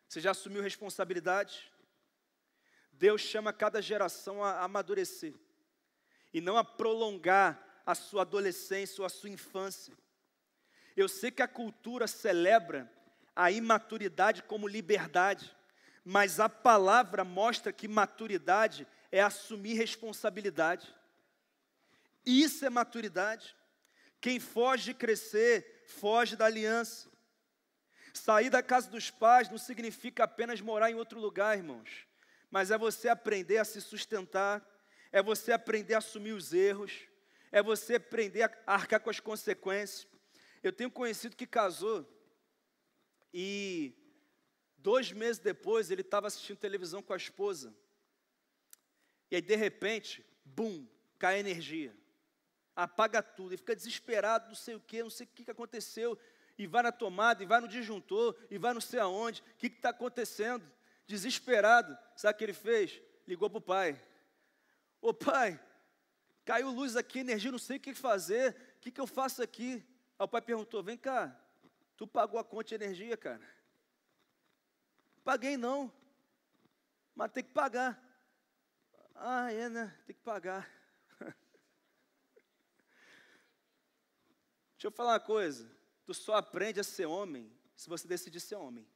Você já assumiu responsabilidade? Deus chama cada geração a amadurecer e não a prolongar a sua adolescência ou a sua infância. Eu sei que a cultura celebra a imaturidade como liberdade, mas a palavra mostra que maturidade é assumir responsabilidade. Isso é maturidade. Quem foge de crescer, foge da aliança. Sair da casa dos pais não significa apenas morar em outro lugar, irmãos. Mas é você aprender a se sustentar, é você aprender a assumir os erros, é você aprender a arcar com as consequências. Eu tenho conhecido que casou e 2 meses depois ele estava assistindo televisão com a esposa. E aí, de repente, bum, cai a energia. Apaga tudo, e fica desesperado, não sei o que aconteceu, e vai na tomada, e vai no disjuntor, e vai não sei aonde, o que está acontecendo? Desesperado, sabe o que ele fez? Ligou para o pai. Ô pai, caiu luz aqui, energia, não sei o que fazer, o que eu faço aqui? Aí o pai perguntou, vem cá, tu pagou a conta de energia, cara? Paguei não, mas tem que pagar. Ah, é, né? Tem que pagar. Deixa eu falar uma coisa. Tu só aprende a ser homem se você decidir ser homem.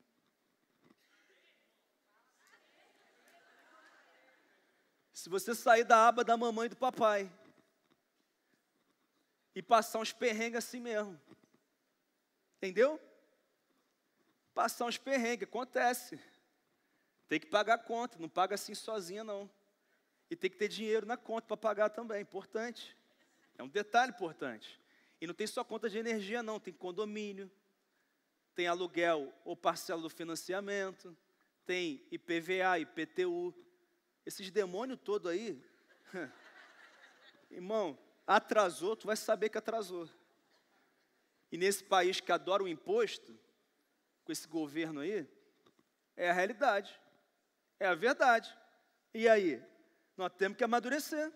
Se você sair da aba da mamãe e do papai e passar uns perrengues assim mesmo. Entendeu? Passar uns perrengues, acontece. Tem que pagar a conta, não paga assim sozinha não. E tem que ter dinheiro na conta para pagar também, importante. É um detalhe importante. E não tem só conta de energia não, tem condomínio, tem aluguel ou parcela do financiamento, tem IPVA, IPTU. Esses demônios todos aí, irmão, atrasou, tu vai saber que atrasou. E nesse país que adora o imposto, com esse governo aí, é a realidade, é a verdade. E aí? Nós temos que amadurecer.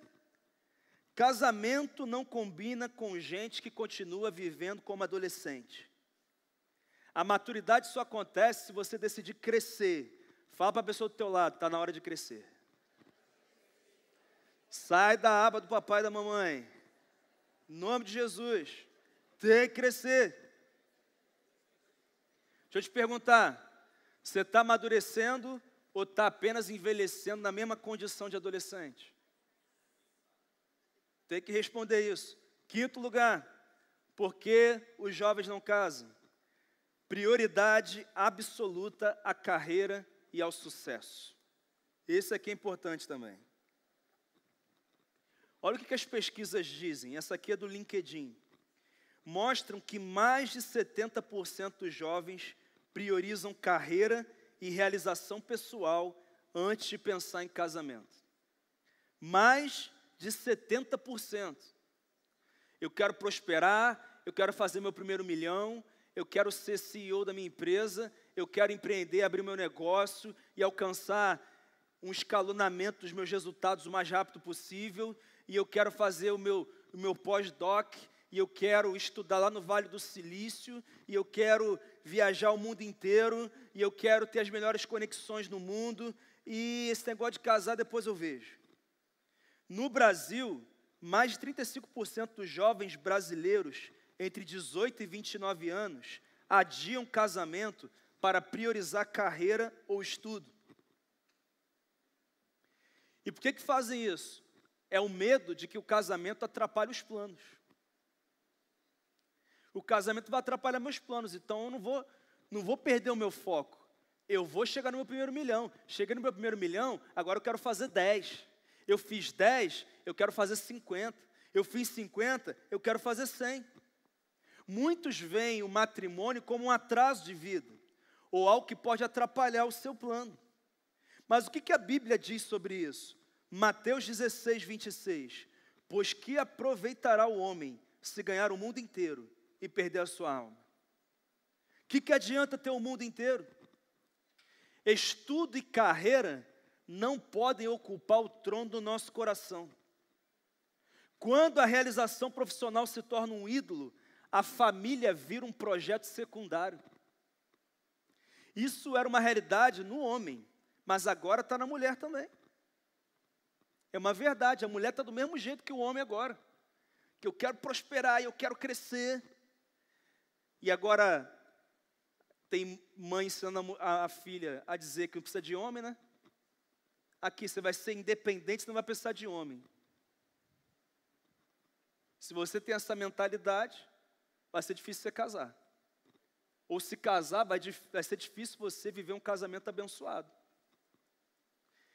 Casamento não combina com gente que continua vivendo como adolescente. A maturidade só acontece se você decidir crescer. Fala para a pessoa do teu lado, está na hora de crescer. Sai da aba do papai e da mamãe. Em nome de Jesus. Tem que crescer. Deixa eu te perguntar, você está amadurecendo ou está apenas envelhecendo na mesma condição de adolescente? Tem que responder isso. Quinto lugar, por que os jovens não casam? Prioridade absoluta à carreira e ao sucesso. Esse aqui é importante também. Olha o que as pesquisas dizem, essa aqui é do LinkedIn. Mostram que mais de 70% dos jovens priorizam carreira e realização pessoal antes de pensar em casamento. Mais de 70%. Eu quero prosperar, eu quero fazer meu primeiro milhão, eu quero ser CEO da minha empresa, eu quero empreender, abrir meu negócio e alcançar um escalonamento dos meus resultados o mais rápido possível, e eu quero fazer o meu pós-doc, e eu quero estudar lá no Vale do Silício, e eu quero viajar o mundo inteiro, e eu quero ter as melhores conexões no mundo, e esse negócio de casar depois eu vejo. No Brasil, mais de 35% dos jovens brasileiros entre 18 e 29 anos adiam casamento para priorizar carreira ou estudo. E por que fazem isso? É o medo de que o casamento atrapalhe os planos. O casamento vai atrapalhar meus planos, então eu não vou perder o meu foco. Eu vou chegar no meu primeiro milhão. Cheguei no meu primeiro milhão, agora eu quero fazer 10. Eu fiz 10, eu quero fazer 50. Eu fiz 50, eu quero fazer 100. Muitos veem o matrimônio como um atraso de vida, ou algo que pode atrapalhar o seu plano. Mas o que a Bíblia diz sobre isso? Mateus 16, 26. Pois que aproveitará o homem se ganhar o mundo inteiro e perder a sua alma? O que adianta ter o mundo inteiro? Estudo e carreira não podem ocupar o trono do nosso coração. Quando a realização profissional se torna um ídolo, a família vira um projeto secundário. Isso era uma realidade no homem, mas agora está na mulher também. É uma verdade, a mulher está do mesmo jeito que o homem agora. Que eu quero prosperar, eu quero crescer. E agora tem mãe ensinando a filha a dizer que não precisa de homem, né? Aqui, você vai ser independente, você não vai precisar de homem. Se você tem essa mentalidade, vai ser difícil você casar. Ou se casar, vai ser difícil você viver um casamento abençoado.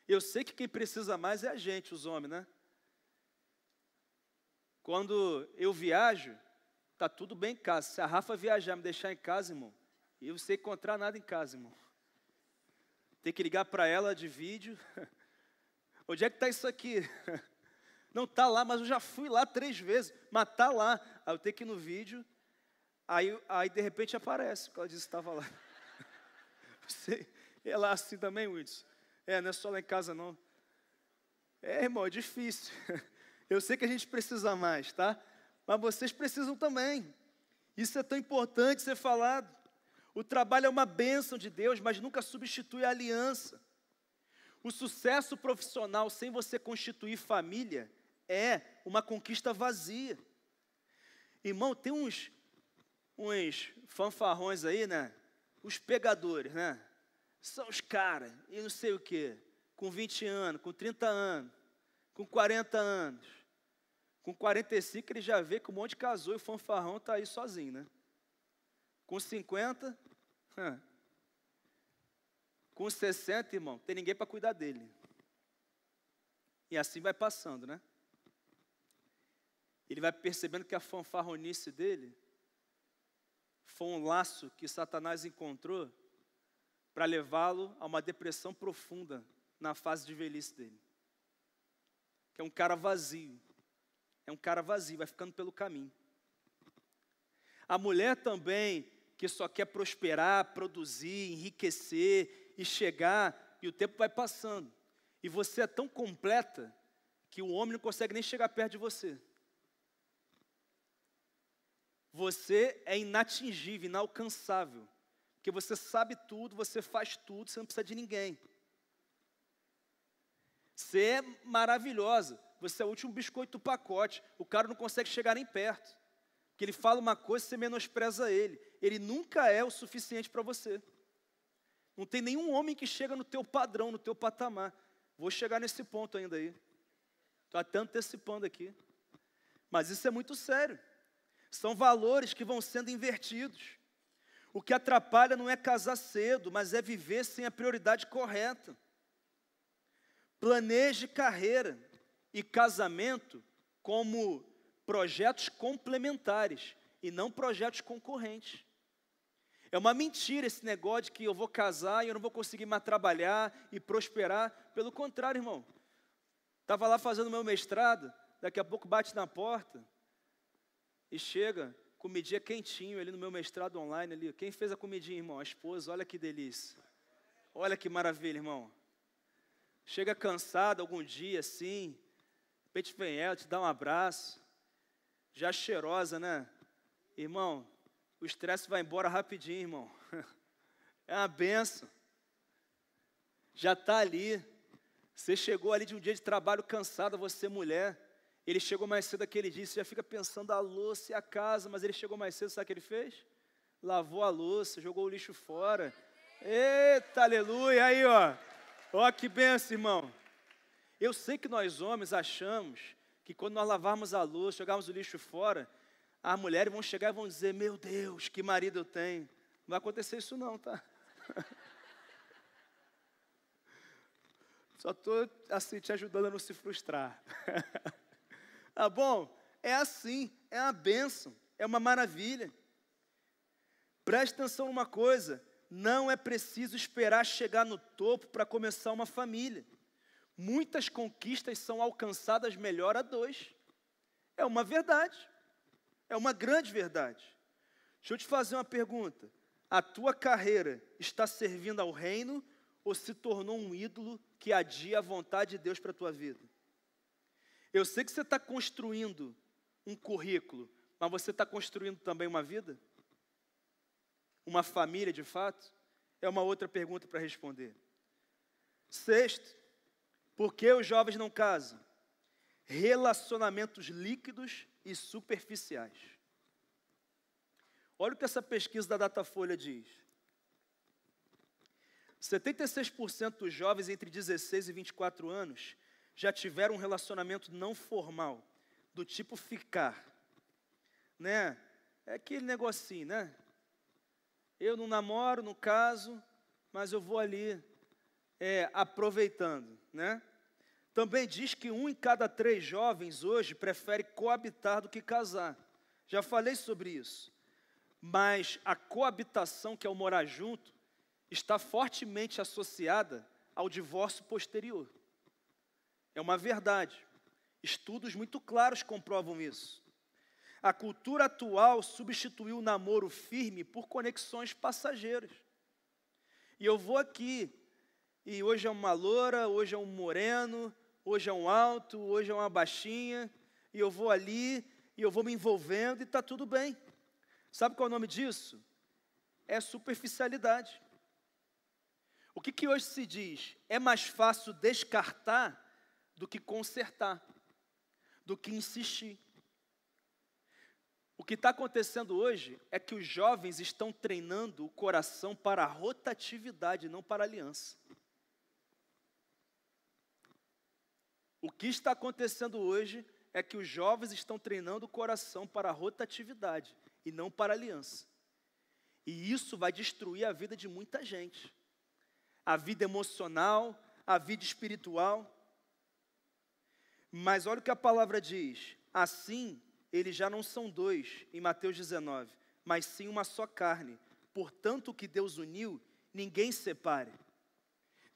Eu sei que quem precisa mais é a gente, os homens, né? Quando eu viajo, está tudo bem em casa. Se a Rafa viajar, me deixar em casa, irmão, eu não sei encontrar nada em casa, irmão. Tem que ligar para ela de vídeo. Onde é que está isso aqui? Não está lá, mas eu já fui lá 3 vezes, mas está lá. Aí eu tenho que ir no vídeo, aí de repente aparece, porque ela disse que estava lá. Você é lá assim também, Wilson? Não é só lá em casa não. Irmão, é difícil. Eu sei que a gente precisa mais, tá? Mas vocês precisam também. Isso é tão importante ser falado. O trabalho é uma bênção de Deus, mas nunca substitui a aliança. O sucesso profissional sem você constituir família é uma conquista vazia. Irmão, tem uns fanfarrões aí, né? Os pegadores, né? São os caras, e não sei o quê, com 20 anos, com 30 anos, com 40 anos. Com 45 ele já vê que um monte casou e o fanfarrão está aí sozinho, né? Com 50, com 60, irmão, tem ninguém para cuidar dele. E assim vai passando, né? Ele vai percebendo que a fanfarronice dele foi um laço que Satanás encontrou para levá-lo a uma depressão profunda na fase de velhice dele. Que é um cara vazio. É um cara vazio, vai ficando pelo caminho. A mulher também, que só quer prosperar, produzir, enriquecer e chegar, e o tempo vai passando. E você é tão completa que o homem não consegue nem chegar perto de você. Você é inatingível, inalcançável. Porque você sabe tudo, você faz tudo, você não precisa de ninguém. Você é maravilhosa. Você é o último biscoito do pacote. O cara não consegue chegar nem perto. Porque ele fala uma coisa e você menospreza ele. Ele nunca é o suficiente para você. Não tem nenhum homem que chega no teu padrão, no teu patamar. Vou chegar nesse ponto ainda aí. Estou até antecipando aqui. Mas isso é muito sério. São valores que vão sendo invertidos. O que atrapalha não é casar cedo, mas é viver sem a prioridade correta. Planeje carreira e casamento como projetos complementares e não projetos concorrentes. É uma mentira esse negócio de que eu vou casar e eu não vou conseguir mais trabalhar e prosperar. Pelo contrário, irmão. Estava lá fazendo meu mestrado, daqui a pouco bate na porta e chega, comidinha quentinho ali no meu mestrado online ali. Quem fez a comidinha, irmão? A esposa, olha que delícia. Olha que maravilha, irmão. Chega cansado algum dia, assim, de repente vem ela, te dá um abraço, já cheirosa, né? Irmão, o estresse vai embora rapidinho, irmão. É uma benção. Já está ali. Você chegou ali de um dia de trabalho cansada, você mulher. Ele chegou mais cedo aquele dia, você já fica pensando a louça e a casa, mas ele chegou mais cedo, sabe o que ele fez? Lavou a louça, jogou o lixo fora. Eita, aleluia, aí ó. Ó que benção, irmão. Eu sei que nós homens achamos que quando nós lavarmos a louça, jogarmos o lixo fora, as mulheres vão chegar e vão dizer, meu Deus, que marido eu tenho. Não vai acontecer isso não, tá? Só estou assim te ajudando a não se frustrar. Tá bom? É assim, é uma bênção, é uma maravilha. Preste atenção numa coisa, não é preciso esperar chegar no topo para começar uma família. Muitas conquistas são alcançadas melhor a dois. É uma verdade, é uma grande verdade. Deixa eu te fazer uma pergunta. A tua carreira está servindo ao reino ou se tornou um ídolo que adia a vontade de Deus para a tua vida? Eu sei que você está construindo um currículo, mas você está construindo também uma vida? Uma família, de fato? É uma outra pergunta para responder. Sexto, por que os jovens não casam? Relacionamentos líquidos e superficiais. Olha o que essa pesquisa da Datafolha diz. 76% dos jovens entre 16 e 24 anos já tiveram um relacionamento não formal, do tipo ficar. Né? É aquele negocinho, né? Eu não namoro, não caso, mas eu vou ali aproveitando, né? Também diz que 1 em cada 3 jovens hoje prefere coabitar do que casar. Já falei sobre isso. Mas a coabitação, que é o morar junto, está fortemente associada ao divórcio posterior. É uma verdade. Estudos muito claros comprovam isso. A cultura atual substituiu o namoro firme por conexões passageiras. E eu vou aqui, e hoje é uma loura, hoje é um moreno, hoje é um alto, hoje é uma baixinha, e eu vou ali, e eu vou me envolvendo, e está tudo bem. Sabe qual é o nome disso? É superficialidade. O que hoje se diz? É mais fácil descartar do que consertar, do que insistir. O que está acontecendo hoje é que os jovens estão treinando o coração para a rotatividade, não para a aliança. O que está acontecendo hoje é que os jovens estão treinando o coração para a rotatividade e não para a aliança. E isso vai destruir a vida de muita gente. A vida emocional, a vida espiritual. Mas olha o que a palavra diz. Assim, eles já não são dois, em Mateus 19, mas sim uma só carne. Portanto, o que Deus uniu, ninguém separe.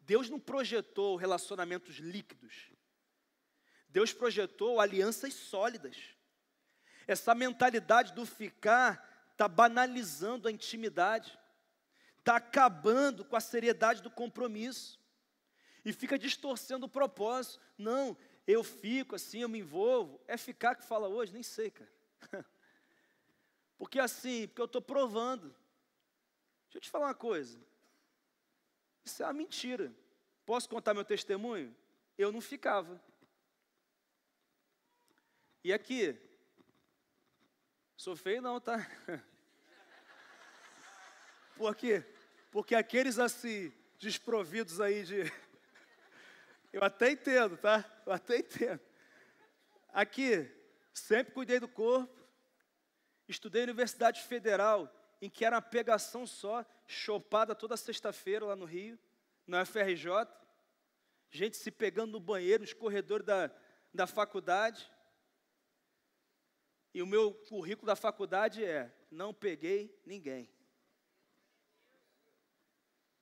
Deus não projetou relacionamentos líquidos. Deus projetou alianças sólidas. Essa mentalidade do ficar está banalizando a intimidade, está acabando com a seriedade do compromisso e fica distorcendo o propósito. Não, eu fico assim, eu me envolvo. É ficar que fala hoje? Nem sei, cara. Porque assim, porque eu estou provando. Deixa eu te falar uma coisa. Isso é uma mentira. Posso contar meu testemunho? Eu não ficava. E aqui, sou feio não, tá? Por quê? Porque aqueles assim, desprovidos aí de... Eu até entendo, tá? Eu até entendo. Aqui, sempre cuidei do corpo. Estudei na Universidade Federal, em que era uma pegação só, chopada toda sexta-feira lá no Rio, na UFRJ. Gente se pegando no banheiro, nos corredores da faculdade. E o meu currículo da faculdade é: não peguei ninguém.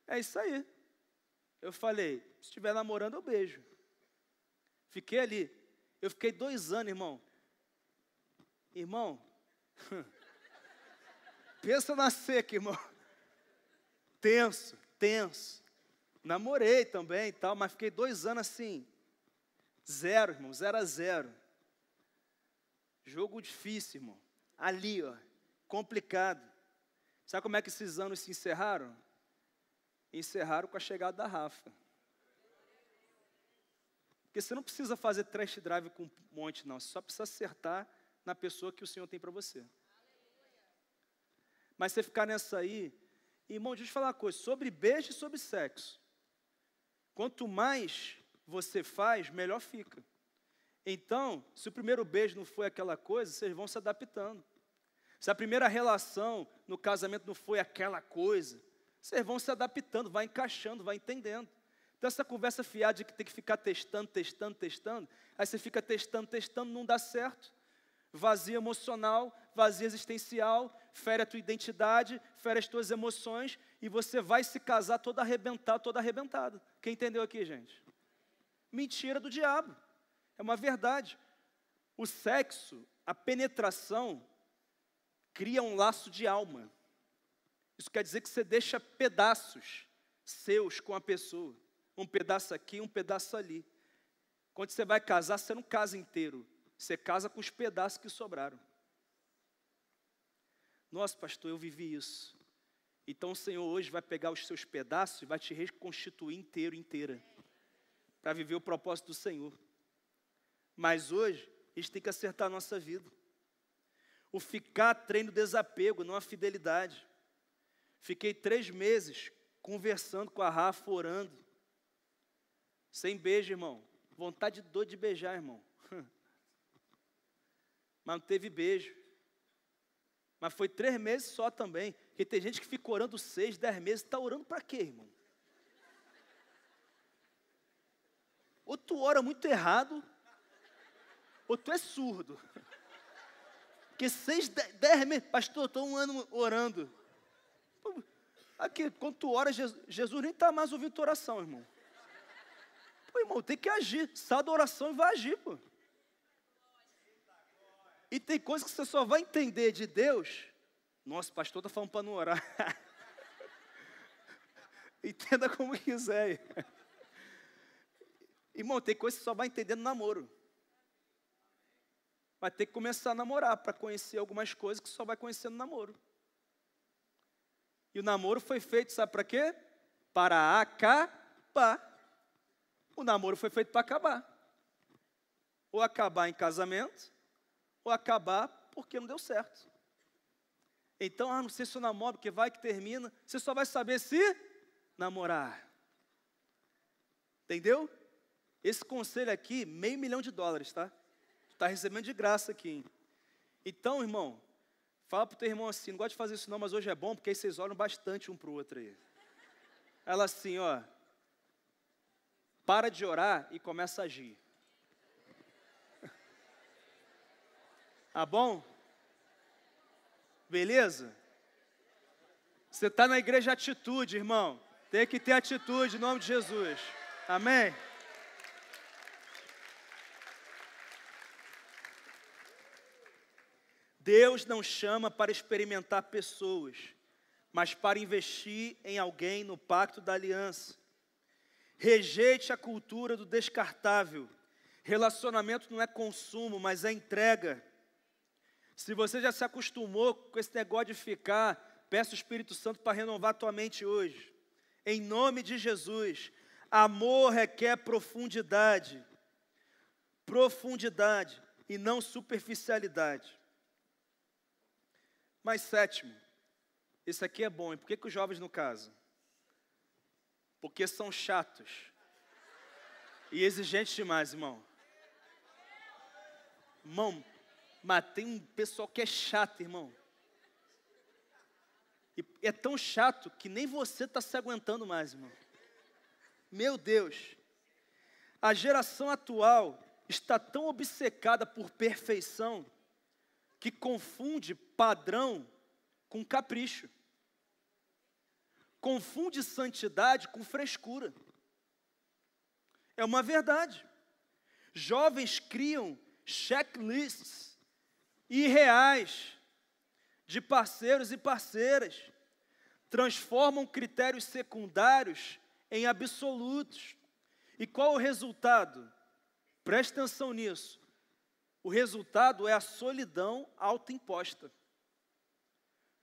É isso aí. Eu falei, se estiver namorando, eu beijo. Fiquei ali. Eu fiquei 2 anos, irmão. Irmão, pensa na seca, irmão. Tenso, tenso. Namorei também e tal, mas fiquei 2 anos assim. 0, irmão, 0 a 0. Jogo difícil, irmão. Ali, ó, complicado. Sabe como é que esses anos se encerraram? Encerraram com a chegada da Rafa. Porque você não precisa fazer test drive com um monte, não. Você só precisa acertar na pessoa que o Senhor tem para você. Mas você ficar nessa aí... Irmão, deixa eu te falar uma coisa. Sobre beijo e sobre sexo. Quanto mais você faz, melhor fica. Então, se o primeiro beijo não foi aquela coisa, vocês vão se adaptando. Se a primeira relação no casamento não foi aquela coisa, vocês vão se adaptando, vai encaixando, vai entendendo. Então, essa conversa fiada de que tem que ficar testando, aí você fica testando, não dá certo. Vazio emocional, vazio existencial, fere a tua identidade, fere as tuas emoções, e você vai se casar todo arrebentado. Quem entendeu aqui, gente? Mentira do diabo. É uma verdade. O sexo, a penetração, cria um laço de alma. Isso quer dizer que você deixa pedaços seus com a pessoa. Um pedaço aqui, um pedaço ali. Quando você vai casar, você não casa inteiro. Você casa com os pedaços que sobraram. Nossa, pastor, eu vivi isso. Então o Senhor hoje vai pegar os seus pedaços e vai te reconstituir inteira. Para viver o propósito do Senhor. Mas hoje, a gente tem que acertar a nossa vida. O ficar treina o desapego, não a fidelidade. Fiquei 3 meses conversando com a Rafa, orando. Sem beijo, irmão. Vontade de dor de beijar, irmão. Mas não teve beijo. Mas foi 3 meses só também. Porque tem gente que fica orando 6, 10 meses. Está orando para quê, irmão? Ou tu ora muito errado, ou tu é surdo. Porque 6, 10 meses... Pastor, estou 1 ano orando. Aqui, quando tu ora, Jesus nem está mais ouvindo tua oração, irmão. Ô, irmão, tem que agir. Sai da oração e vai agir, pô. E tem coisas que você só vai entender de Deus. Nossa, o pastor está falando para não orar. Entenda como quiser. Irmão, tem coisas que você só vai entender no namoro. Vai ter que começar a namorar para conhecer algumas coisas que só vai conhecer no namoro. E o namoro foi feito, sabe para quê? Para acabar. O namoro foi feito para acabar. Ou acabar em casamento, ou acabar porque não deu certo. Então, não sei se eu namoro, porque vai que termina. Você só vai saber se namorar. Entendeu? Esse conselho aqui, $500 mil, tá? Tu está recebendo de graça aqui, hein? Então, irmão, fala pro teu irmão assim, não gosto de fazer isso não, mas hoje é bom, porque aí vocês olham bastante um para o outro aí. Ela assim, ó, para de orar e começa a agir. Tá bom? Beleza? Você está na igreja atitude, irmão. Tem que ter atitude em nome de Jesus. Amém? Deus não chama para experimentar pessoas, mas para investir em alguém no pacto da aliança. Rejeite a cultura do descartável. Relacionamento não é consumo, mas é entrega. Se você já se acostumou com esse negócio de ficar, peça o Espírito Santo para renovar a tua mente hoje. Em nome de Jesus, amor requer profundidade. Profundidade e não superficialidade. Mas sétimo, esse aqui é bom. E por que os jovens não casam? Porque são chatos e exigentes demais, irmão. Irmão, mas tem um pessoal que é chato, irmão. E é tão chato que nem você está se aguentando mais, irmão. Meu Deus. A geração atual está tão obcecada por perfeição que confunde padrão com capricho. Confunde santidade com frescura. É uma verdade. Jovens criam checklists irreais de parceiros e parceiras. Transformam critérios secundários em absolutos. E qual o resultado? Preste atenção nisso. O resultado é a solidão autoimposta.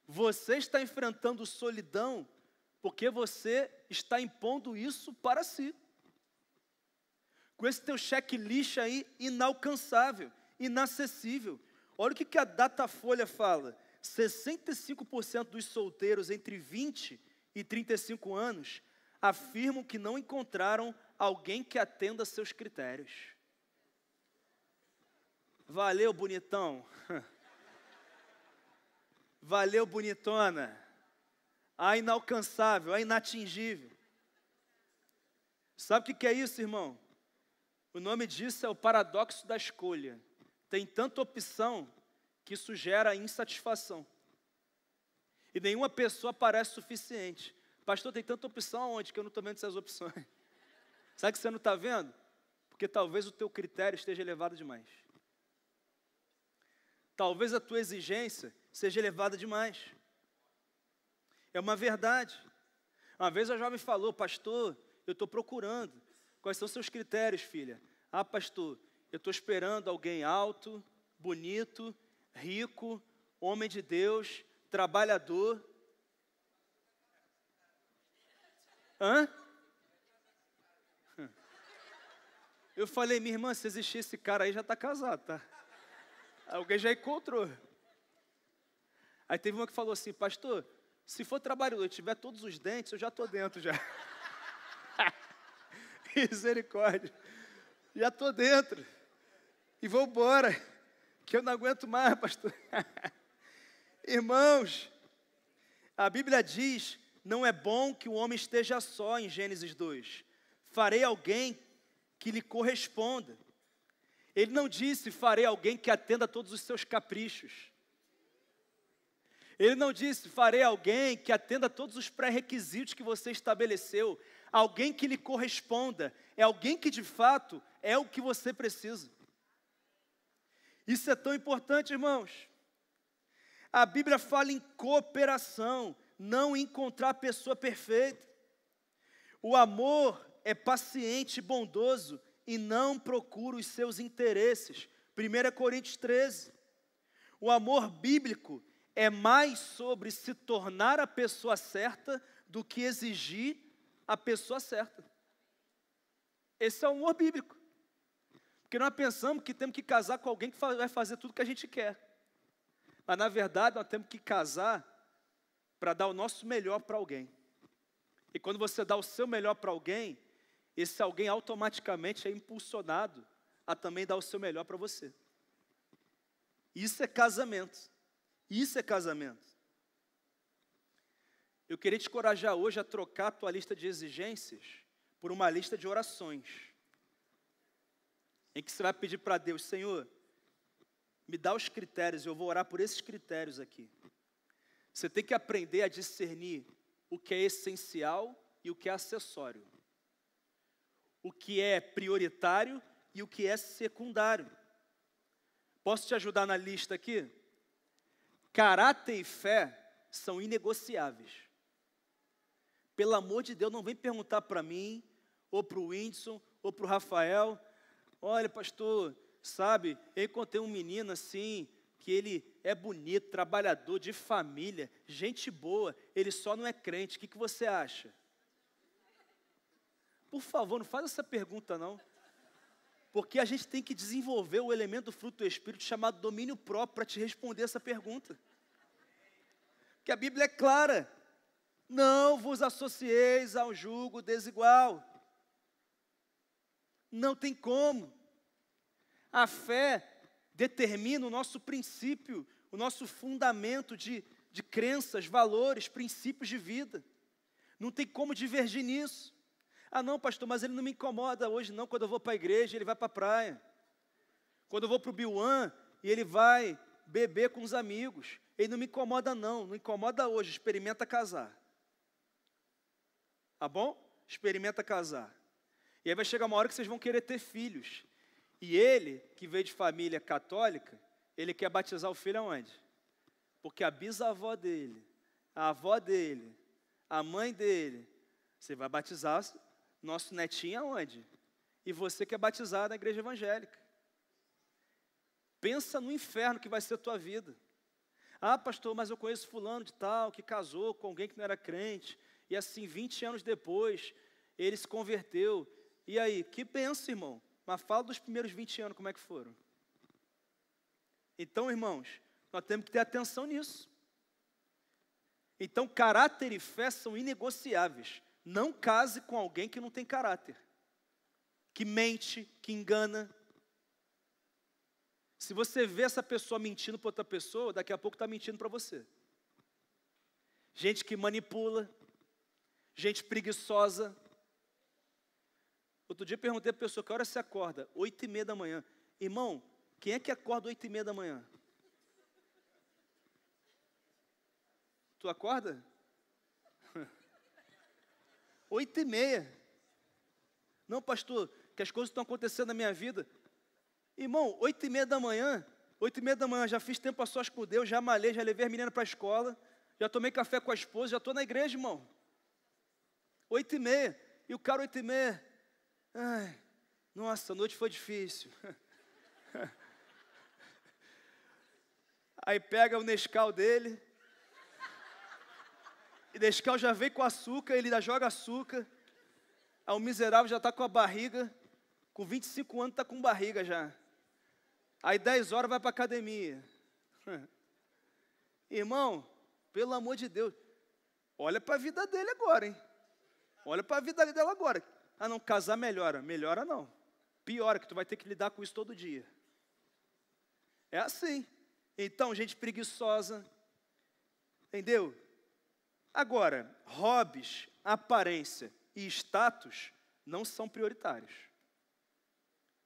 Você está enfrentando solidão porque você está impondo isso para si. Com esse teu checklist aí inalcançável, inacessível. Olha o que a Datafolha fala. 65% dos solteiros entre 20 e 35 anos afirmam que não encontraram alguém que atenda a seus critérios. Valeu, bonitão. Valeu, bonitona. A inalcançável, a inatingível. Sabe o que é isso, irmão? O nome disso é o paradoxo da escolha. Tem tanta opção que isso gera insatisfação. E nenhuma pessoa parece suficiente. Pastor, tem tanta opção aonde que eu não estou vendo essas opções? Sabe que você não está vendo? Porque talvez o teu critério esteja elevado demais. Talvez a tua exigência seja elevada demais. É uma verdade. Uma vez a jovem falou, pastor, eu estou procurando. Quais são os seus critérios, filha? Ah, pastor, eu estou esperando alguém alto, bonito, rico, homem de Deus, trabalhador. Hã? Eu falei, minha irmã, se existir esse cara aí, já está casado, tá? Alguém já encontrou. Aí teve uma que falou assim, pastor, se for trabalhador e tiver todos os dentes, eu já estou dentro já. Misericórdia. Já estou dentro. E vou embora, que eu não aguento mais, pastor. Irmãos, a Bíblia diz, não é bom que o homem esteja só, em Gênesis 2. Farei alguém que lhe corresponda. Ele não disse, farei alguém que atenda a todos os seus caprichos. Ele não disse, farei alguém que atenda a todos os pré-requisitos que você estabeleceu. alguém que lhe corresponda, é alguém que de fato é o que você precisa. Isso é tão importante, irmãos. A Bíblia fala em cooperação, não em encontrar a pessoa perfeita. O amor é paciente e bondoso e não procura os seus interesses. 1 Coríntios 13. O amor bíblico é mais sobre se tornar a pessoa certa do que exigir a pessoa certa. Esse é o amor bíblico. Porque nós pensamos que temos que casar com alguém que vai fazer tudo que a gente quer. Mas, na verdade, nós temos que casar para dar o nosso melhor para alguém. E quando você dá o seu melhor para alguém, esse alguém automaticamente é impulsionado a também dar o seu melhor para você. Isso é casamento. Isso é casamento. Eu queria te encorajar hoje a trocar a tua lista de exigências por uma lista de orações. Em que você vai pedir para Deus: Senhor, me dá os critérios, eu vou orar por esses critérios aqui. Você tem que aprender a discernir o que é essencial e o que é acessório. O que é prioritário e o que é secundário. Posso te ajudar na lista aqui? Caráter e fé são inegociáveis. Pelo amor de Deus, não vem perguntar para mim, ou para o Whindersson, ou para o Rafael: olha, pastor, sabe, eu encontrei um menino assim, que ele é bonito, trabalhador, de família, gente boa, ele só não é crente, o que você acha? Por favor, não faz essa pergunta não. Porque a gente tem que desenvolver o elemento do fruto do Espírito chamado domínio próprio para te responder essa pergunta. Porque a Bíblia é clara: não vos associeis a um jugo desigual. Não tem como. A fé determina o nosso princípio, o nosso fundamento de crenças, valores, princípios de vida. Não tem como divergir nisso. Ah não, pastor, mas ele não me incomoda hoje não, quando eu vou para a igreja, ele vai para a praia. Quando eu vou para o Biuan, e ele vai beber com os amigos. Ele não me incomoda não incomoda hoje, experimenta casar. Tá bom? Experimenta casar. E aí vai chegar uma hora que vocês vão querer ter filhos. E ele, que veio de família católica, ele quer batizar o filho aonde? Porque a bisavó dele, a avó dele, a mãe dele, você vai batizar nosso netinho aonde? E você quer batizar na igreja evangélica. Pensa no inferno que vai ser a tua vida. Ah, pastor, mas eu conheço fulano de tal, que casou com alguém que não era crente, e assim, 20 anos depois, ele se converteu. E aí, que benção, irmão. Mas fala dos primeiros 20 anos, como é que foram. Então, irmãos, nós temos que ter atenção nisso. Então, caráter e fé são inegociáveis. Não case com alguém que não tem caráter, que mente, que engana. Se você vê essa pessoa mentindo para outra pessoa, daqui a pouco está mentindo para você. Gente que manipula, gente preguiçosa. Outro dia eu perguntei para a pessoa: que hora você acorda? 8h30 da manhã. Irmão, quem é que acorda 8h30 da manhã? Tu acorda? 8h30. Não, pastor, que as coisas estão acontecendo na minha vida. Irmão, 8h30 da manhã, 8h30 da manhã, já fiz tempo a sós com Deus, já malhei, já levei as meninas para a escola, já tomei café com a esposa, já estou na igreja, irmão. 8h30. E o cara 8h30, ai, nossa, a noite foi difícil. Aí pega o Nescau dele, e Nescau já veio com açúcar, ele já joga açúcar. Aí o miserável já está com a barriga, com 25 anos está com barriga já. Aí 10 horas vai para a academia. Irmão, pelo amor de Deus, olha para a vida dele agora, hein? Olha para a vida dela agora. Ah não, casar melhora. Melhora não. Piora, que tu vai ter que lidar com isso todo dia. É assim. Então, gente preguiçosa. Entendeu? Agora, hobbies, aparência e status não são prioritários.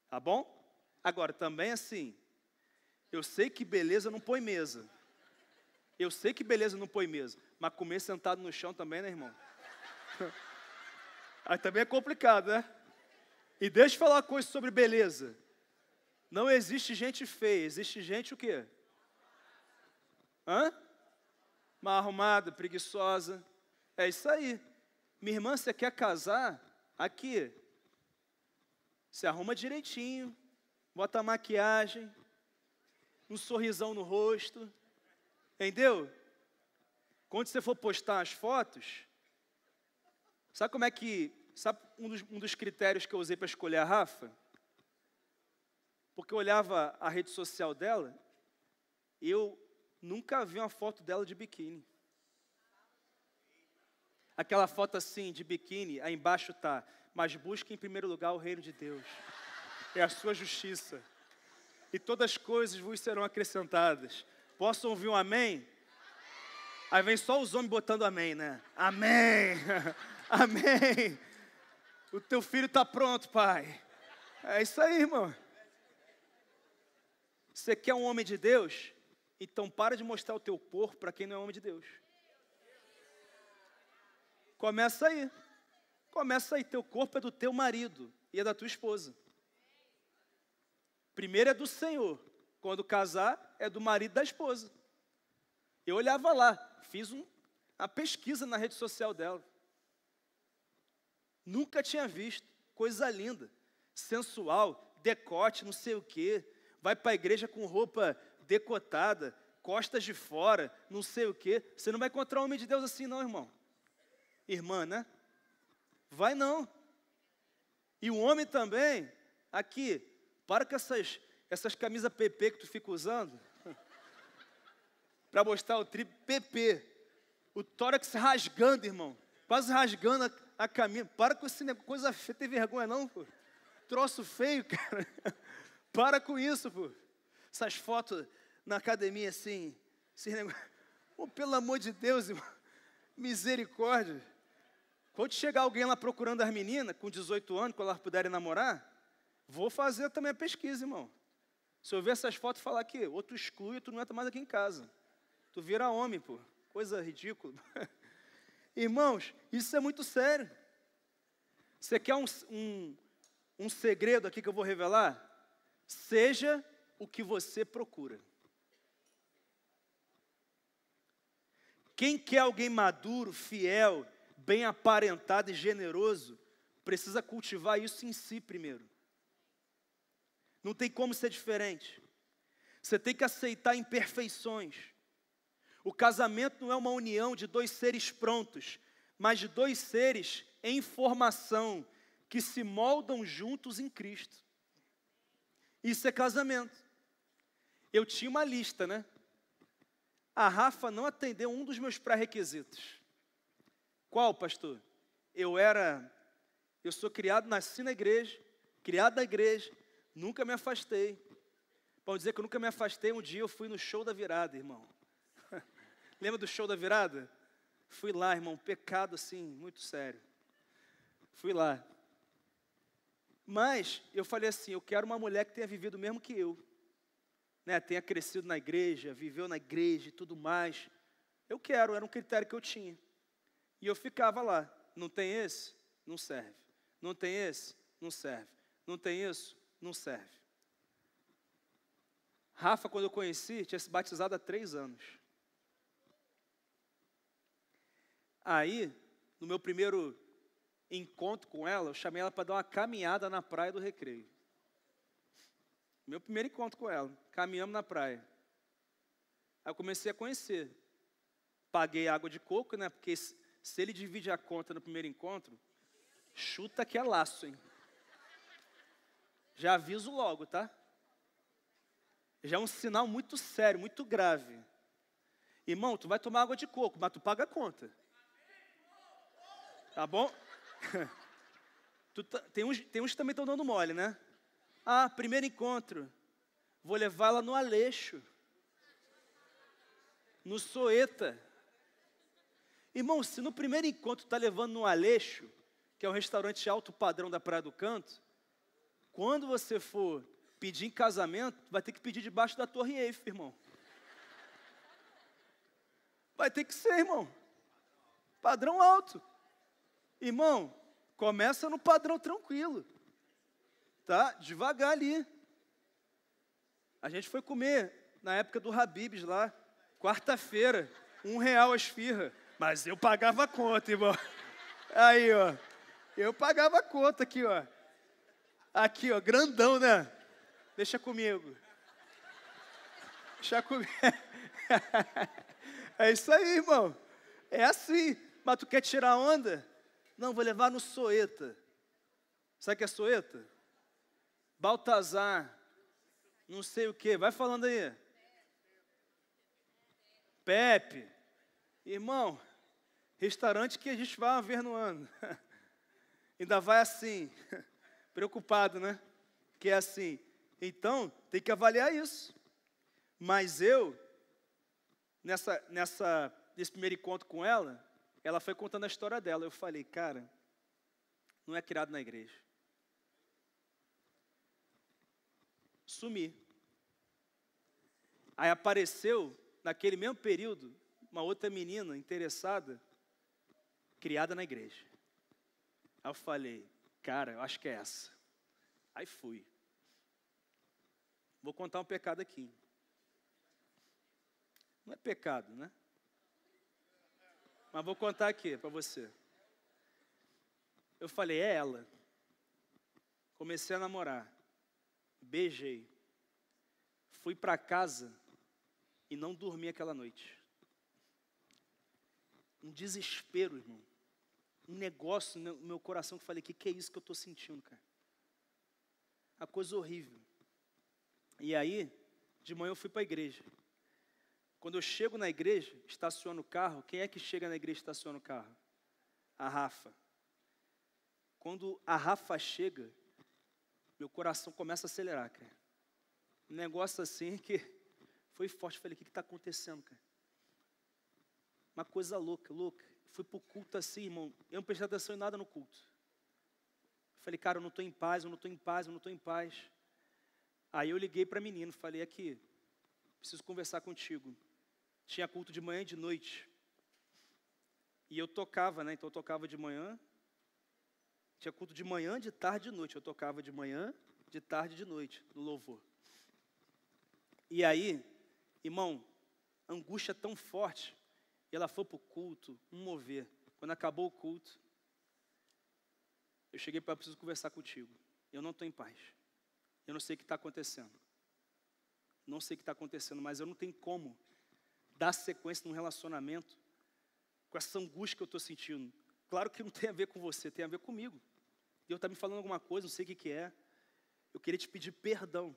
Tá bom? Agora, também assim, eu sei que beleza não põe mesa. Eu sei que beleza não põe mesa. Mas comer sentado no chão também, né, irmão? Aí também é complicado, né? E deixa eu falar uma coisa sobre beleza. Não existe gente feia, existe gente o quê? Mal arrumada, preguiçosa. É isso aí. Minha irmã, você quer casar? Aqui. Se arruma direitinho, bota maquiagem, um sorrisão no rosto. Entendeu? Quando você for postar as fotos, sabe como é que... Sabe um dos critérios que eu usei para escolher a Rafa? Porque eu olhava a rede social dela, eu nunca vi uma foto dela de biquíni. Aquela foto assim, de biquíni, aí embaixo tá, mas busque em primeiro lugar o reino de Deus. É a sua justiça. E todas as coisas vos serão acrescentadas. Posso ouvir um amém? Aí vem só os homens botando amém, né? Amém! Amém! O teu filho está pronto, pai. É isso aí, irmão. Você quer um homem de Deus? Então para de mostrar o teu corpo para quem não é homem de Deus. Começa aí. Começa aí. Teu corpo é do teu marido e é da tua esposa. Primeiro é do Senhor. Quando casar, é do marido e da esposa. Eu olhava lá, fiz uma pesquisa na rede social dela. Nunca tinha visto. Coisa linda. Sensual, decote, não sei o quê. Vai para a igreja com roupa decotada, costas de fora, não sei o quê. Você não vai encontrar um homem de Deus assim não, irmão. Irmã, né? Vai não. E o homem também, aqui, para com essas camisas PP que tu fica usando, para mostrar o tribo PP. O tórax rasgando, irmão. Quase rasgando a camisa. Para com esse negócio, coisa feia, tem vergonha não, pô. Troço feio, cara. Para com isso, pô. Essas fotos na academia assim, esse negócio. Oh, pelo amor de Deus, irmão. Misericórdia. Quando chegar alguém lá procurando as meninas, com 18 anos, quando elas puderem namorar, vou fazer também a pesquisa, irmão. Se eu ver essas fotos e falar que ou tu exclui, tu não entra mais aqui em casa. Tu vira homem, pô. Coisa ridícula. Irmãos, isso é muito sério. Você quer um segredo aqui que eu vou revelar? Seja o que você procura. Quem quer alguém maduro, fiel, bem aparentado e generoso, precisa cultivar isso em si primeiro. Não tem como ser diferente. Você tem que aceitar imperfeições. O casamento não é uma união de dois seres prontos, mas de dois seres em formação, que se moldam juntos em Cristo. Isso é casamento. Eu tinha uma lista, né? A Rafa não atendeu um dos meus pré-requisitos. Qual, pastor? Eu sou criado, nasci na igreja, criado na igreja, nunca me afastei. Para dizer que eu nunca me afastei, um dia eu fui no show da virada, irmão. Lembra do show da virada? Fui lá, irmão, pecado assim, muito sério. Fui lá. Mas eu falei assim, eu quero uma mulher que tenha vivido o mesmo que eu. Né, tenha crescido na igreja, viveu na igreja e tudo mais. Eu quero, era um critério que eu tinha. E eu ficava lá, não tem esse? Não serve. Não tem esse? Não serve. Não tem isso? Não serve. Rafa, quando eu conheci, tinha se batizado há 3 anos. Aí, no meu primeiro encontro com ela, eu chamei ela para dar uma caminhada na praia do Recreio. Meu primeiro encontro com ela, caminhamos na praia. Aí eu comecei a conhecer. Paguei água de coco, né? Porque se ele divide a conta no primeiro encontro, chuta que é laço, hein? Já aviso logo, tá? Já é um sinal muito sério, muito grave. Irmão, tu vai tomar água de coco, mas tu paga a conta. Tá bom? Tem uns que também estão dando mole, né? Ah, primeiro encontro. Vou levá-la no Aleixo. No Soeta. Irmão, se no primeiro encontro está levando no Aleixo, que é um restaurante alto padrão da Praia do Canto, quando você for pedir em casamento, vai ter que pedir debaixo da Torre Eiffel, irmão. Vai ter que ser, irmão. Padrão alto. Irmão, Começa no padrão tranquilo, tá? Devagar ali. A gente foi comer na época do Habib's lá, quarta-feira, R$1 a esfirra. Mas eu pagava a conta, irmão. Aí, ó. Eu pagava a conta aqui, ó. Aqui, ó, grandão, né? Deixa comigo. Deixa comigo. É isso aí, irmão. É assim. Mas tu quer tirar onda? Não, vou levar no Soeta. Sabe o que é Soeta? Baltazar. Não sei o quê. Vai falando aí. Pepe. Irmão, restaurante que a gente vai uma vez no ano. Ainda vai assim. Preocupado, né? Que é assim. Então, tem que avaliar isso. Mas eu, nesse primeiro encontro com ela, ela foi contando a história dela. Eu falei, cara, não é criado na igreja. Sumi. Aí apareceu, naquele mesmo período, uma outra menina interessada, criada na igreja. Aí eu falei, cara, eu acho que é essa. Aí fui. Vou contar um pecado aqui. Não é pecado, né? Mas vou contar aqui para você. Eu falei, é ela. Comecei a namorar. Beijei. Fui para casa e não dormi aquela noite. Um desespero, irmão. Um negócio no meu coração que eu falei, que é isso que eu estou sentindo, cara? Uma coisa horrível. E aí, de manhã eu fui para a igreja. Quando eu chego na igreja, estaciono o carro, quem é que chega na igreja e estaciona o carro? A Rafa. Quando a Rafa chega, meu coração começa a acelerar, cara. Um negócio assim que foi forte. Falei, o que está acontecendo, cara? Uma coisa louca, louca. Fui para o culto assim, irmão. Eu não prestei atenção em nada no culto. Falei, cara, eu não estou em paz, eu não estou em paz, eu não estou em paz. Aí eu liguei para a menina, falei, aqui, preciso conversar contigo. Tinha culto de manhã e de noite. E eu tocava, né? Então eu tocava de manhã. Tinha culto de manhã, de tarde e de noite. Eu tocava de manhã, de tarde e de noite, no louvor. E aí, irmão, angústia tão forte. E ela foi para o culto, um mover. Quando acabou o culto, eu cheguei para preciso conversar contigo. Eu não estou em paz. Eu não sei o que está acontecendo. Não sei o que está acontecendo, mas eu não tenho como dar sequência num relacionamento com essa angústia que eu estou sentindo. Claro que não tem a ver com você, tem a ver comigo. Deus está me falando alguma coisa, não sei o que é. Eu queria te pedir perdão,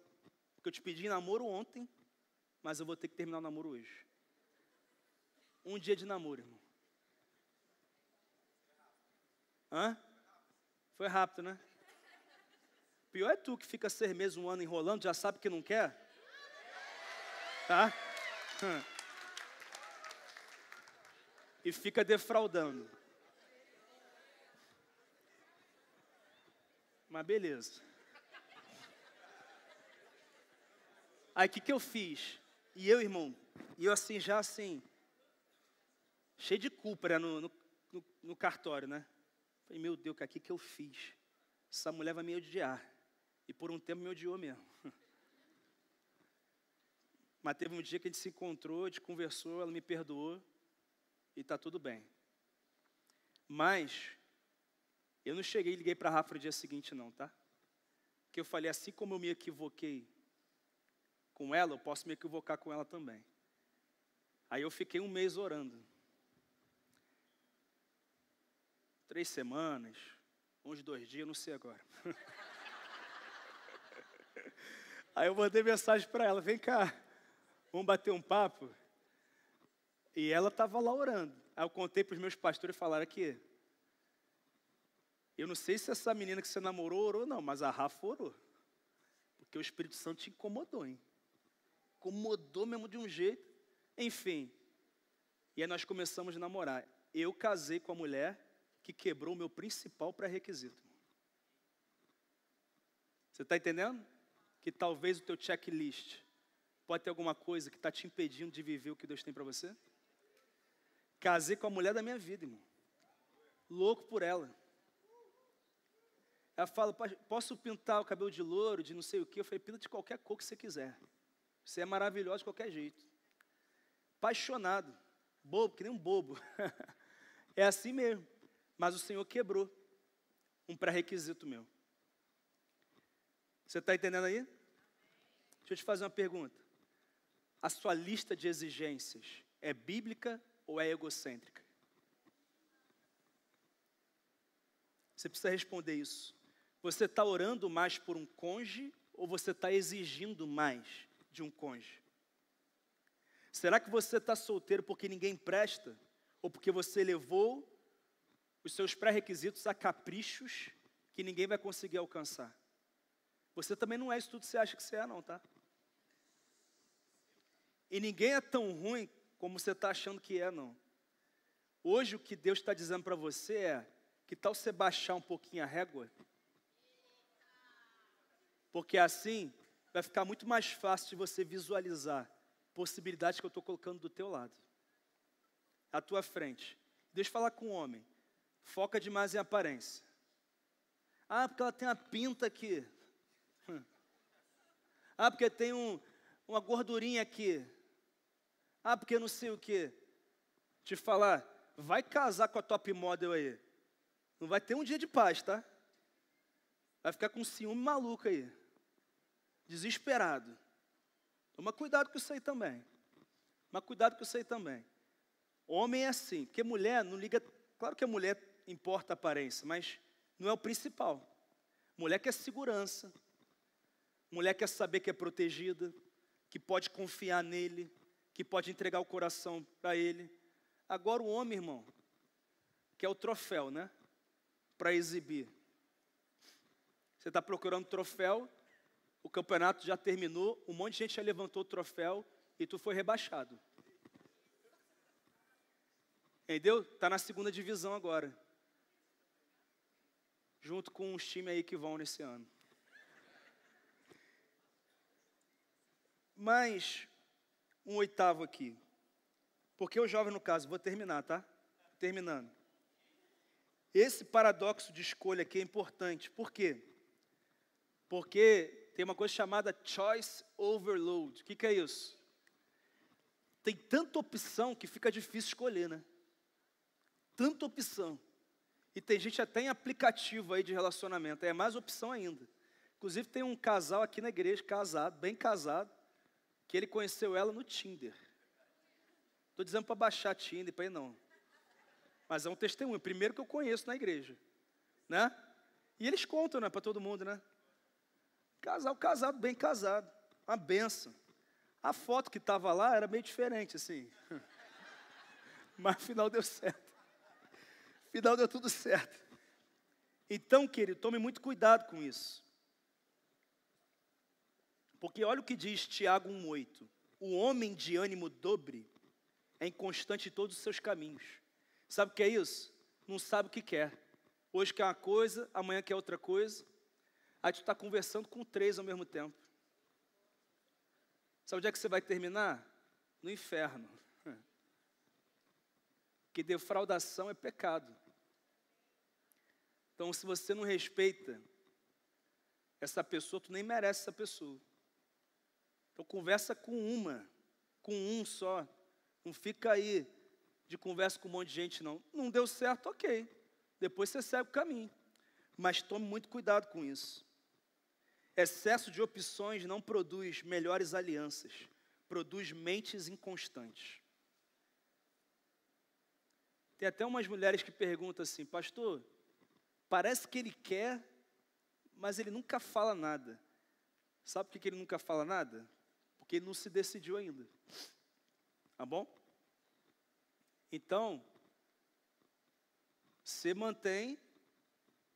porque eu te pedi namoro ontem, mas eu vou ter que terminar o namoro hoje. Um dia de namoro, irmão. Hã? Foi rápido, né? Pior é tu que fica 6 meses, um ano enrolando, já sabe que não quer. Tá? E fica defraudando. Mas beleza. Aí o que eu fiz? E eu, irmão, e eu assim, já assim, cheio de culpa, né, no cartório, né? Falei, meu Deus, o que eu fiz? Essa mulher vai me odiar. E por um tempo me odiou mesmo. Mas teve um dia que a gente se encontrou, a gente conversou, ela me perdoou. E está tudo bem. Mas, eu não cheguei e liguei para a Rafa no dia seguinte não, tá? Porque eu falei, assim como eu me equivoquei com ela, eu posso me equivocar com ela também. Aí eu fiquei 1 mês orando. 3 semanas, uns 2 dias, não sei agora. Aí eu mandei mensagem para ela, vem cá, vamos bater um papo? E ela estava lá orando. Aí eu contei para os meus pastores e falaram aqui, eu não sei se essa menina que você namorou orou não, mas a Rafa orou. Porque o Espírito Santo te incomodou, hein? Incomodou mesmo de um jeito. Enfim, e aí nós começamos a namorar. Eu casei com a mulher que quebrou o meu principal pré-requisito. Você está entendendo? Que talvez o teu checklist pode ter alguma coisa que está te impedindo de viver o que Deus tem para você? Casei com a mulher da minha vida, irmão. Louco por ela. Ela fala, posso pintar o cabelo de louro, de não sei o quê? Eu falei, pinta de qualquer cor que você quiser. Você é maravilhosa de qualquer jeito. Apaixonado. Bobo, que nem um bobo. É assim mesmo. Mas o Senhor quebrou um pré-requisito meu. Você está entendendo aí? Deixa eu te fazer uma pergunta. A sua lista de exigências é bíblica ou é egocêntrica? Você precisa responder isso. Você está orando mais por um cônjuge ou você está exigindo mais de um cônjuge? Será que você está solteiro porque ninguém presta? Ou porque você levou os seus pré-requisitos a caprichos que ninguém vai conseguir alcançar? Você também não é isso tudo que você acha que você é, não, tá? E ninguém é tão ruim como você está achando que é, não. Hoje o que Deus está dizendo para você é, que tal você baixar um pouquinho a régua? Porque assim vai ficar muito mais fácil de você visualizar possibilidades que eu estou colocando do teu lado, à tua frente. Deixa eu falar com o homem. Foca demais em aparência. Ah, porque ela tem uma pinta aqui. Ah, porque tem uma gordurinha aqui. Ah, porque não sei o quê. Te falar, vai casar com a top model aí. Não vai ter um dia de paz, tá? Vai ficar com ciúme maluco aí. Desesperado. Toma cuidado com isso aí também. Mas cuidado com isso aí também. Homem é assim, porque mulher não liga. Claro que a mulher importa a aparência, mas não é o principal. Mulher quer segurança. Mulher quer saber que é protegida, que pode confiar nele, que pode entregar o coração para ele. Agora o homem, irmão, quer o troféu, né? Para exibir. Você está procurando troféu, o campeonato já terminou, um monte de gente já levantou o troféu e tu foi rebaixado. Entendeu? Está na segunda divisão agora. Junto com os times aí que vão nesse ano. Mas, um oitavo aqui. Porque o jovem, no caso, vou terminar, tá? Terminando. Esse paradoxo de escolha aqui é importante. Por quê? Porque tem uma coisa chamada choice overload. O que é isso? Tem tanta opção que fica difícil escolher, né? Tanta opção. E tem gente até em aplicativo aí de relacionamento. É mais opção ainda. Inclusive tem um casal aqui na igreja, casado, bem casado, que ele conheceu ela no Tinder. Estou dizendo para baixar Tinder, para ir não. Mas é um testemunho, primeiro que eu conheço na igreja. Né? E eles contam, né, para todo mundo, né? Casal casado, bem casado. Uma benção. A foto que estava lá era meio diferente, assim. Mas afinal deu certo. Afinal deu tudo certo. Então, querido, tome muito cuidado com isso. Porque olha o que diz Tiago 1,8. O homem de ânimo dobre é inconstante em todos os seus caminhos. Sabe o que é isso? Não sabe o que quer. Hoje quer uma coisa, amanhã quer outra coisa. Aí tu está conversando com 3 ao mesmo tempo. Sabe onde é que você vai terminar? No inferno. Porque defraudação é pecado. Então, se você não respeita essa pessoa, tu nem merece essa pessoa. Então, conversa com um só. Não fica aí de conversa com um monte de gente, não. Não deu certo, ok. Depois você segue o caminho. Mas tome muito cuidado com isso. Excesso de opções não produz melhores alianças. Produz mentes inconstantes. Tem até umas mulheres que perguntam assim, pastor, parece que ele quer, mas ele nunca fala nada. Sabe por que ele nunca fala nada? Porque ele não se decidiu ainda. Tá bom? Então, você mantém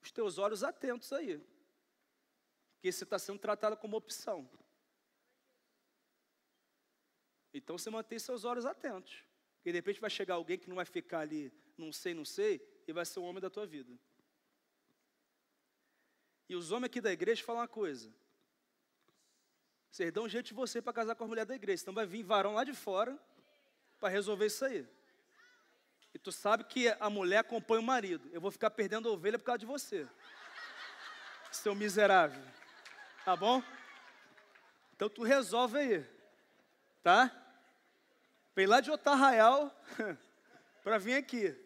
os teus olhos atentos aí. Porque você está sendo tratado como opção. Então, você mantém seus olhos atentos. Porque de repente vai chegar alguém que não vai ficar ali, não sei, e vai ser o homem da tua vida. E os homens aqui da igreja falam uma coisa. Vocês dão um jeito de você para casar com a mulher da igreja. Então vai vir varão lá de fora para resolver isso aí. E tu sabe que a mulher acompanha o marido. Eu vou ficar perdendo a ovelha por causa de você. seu miserável. Tá bom? Então tu resolve aí, tá? Vem lá de Otarraial para vir aqui.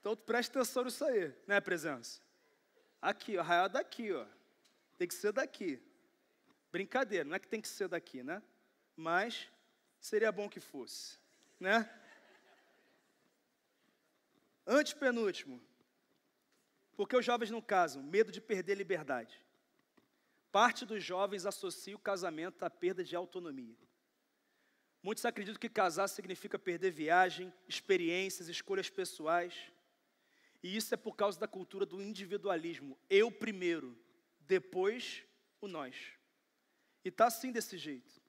Então tu presta atenção nisso aí, né, presença? Aqui, ó, Arraial daqui, ó. Tem que ser daqui. Brincadeira, não é que tem que ser daqui, né? Mas seria bom que fosse, né? Antepenúltimo. Por que os jovens não casam? Medo de perder a liberdade. Parte dos jovens associa o casamento à perda de autonomia. Muitos acreditam que casar significa perder viagem, experiências, escolhas pessoais. E isso é por causa da cultura do individualismo. Eu primeiro, depois o nós. E está assim desse jeito.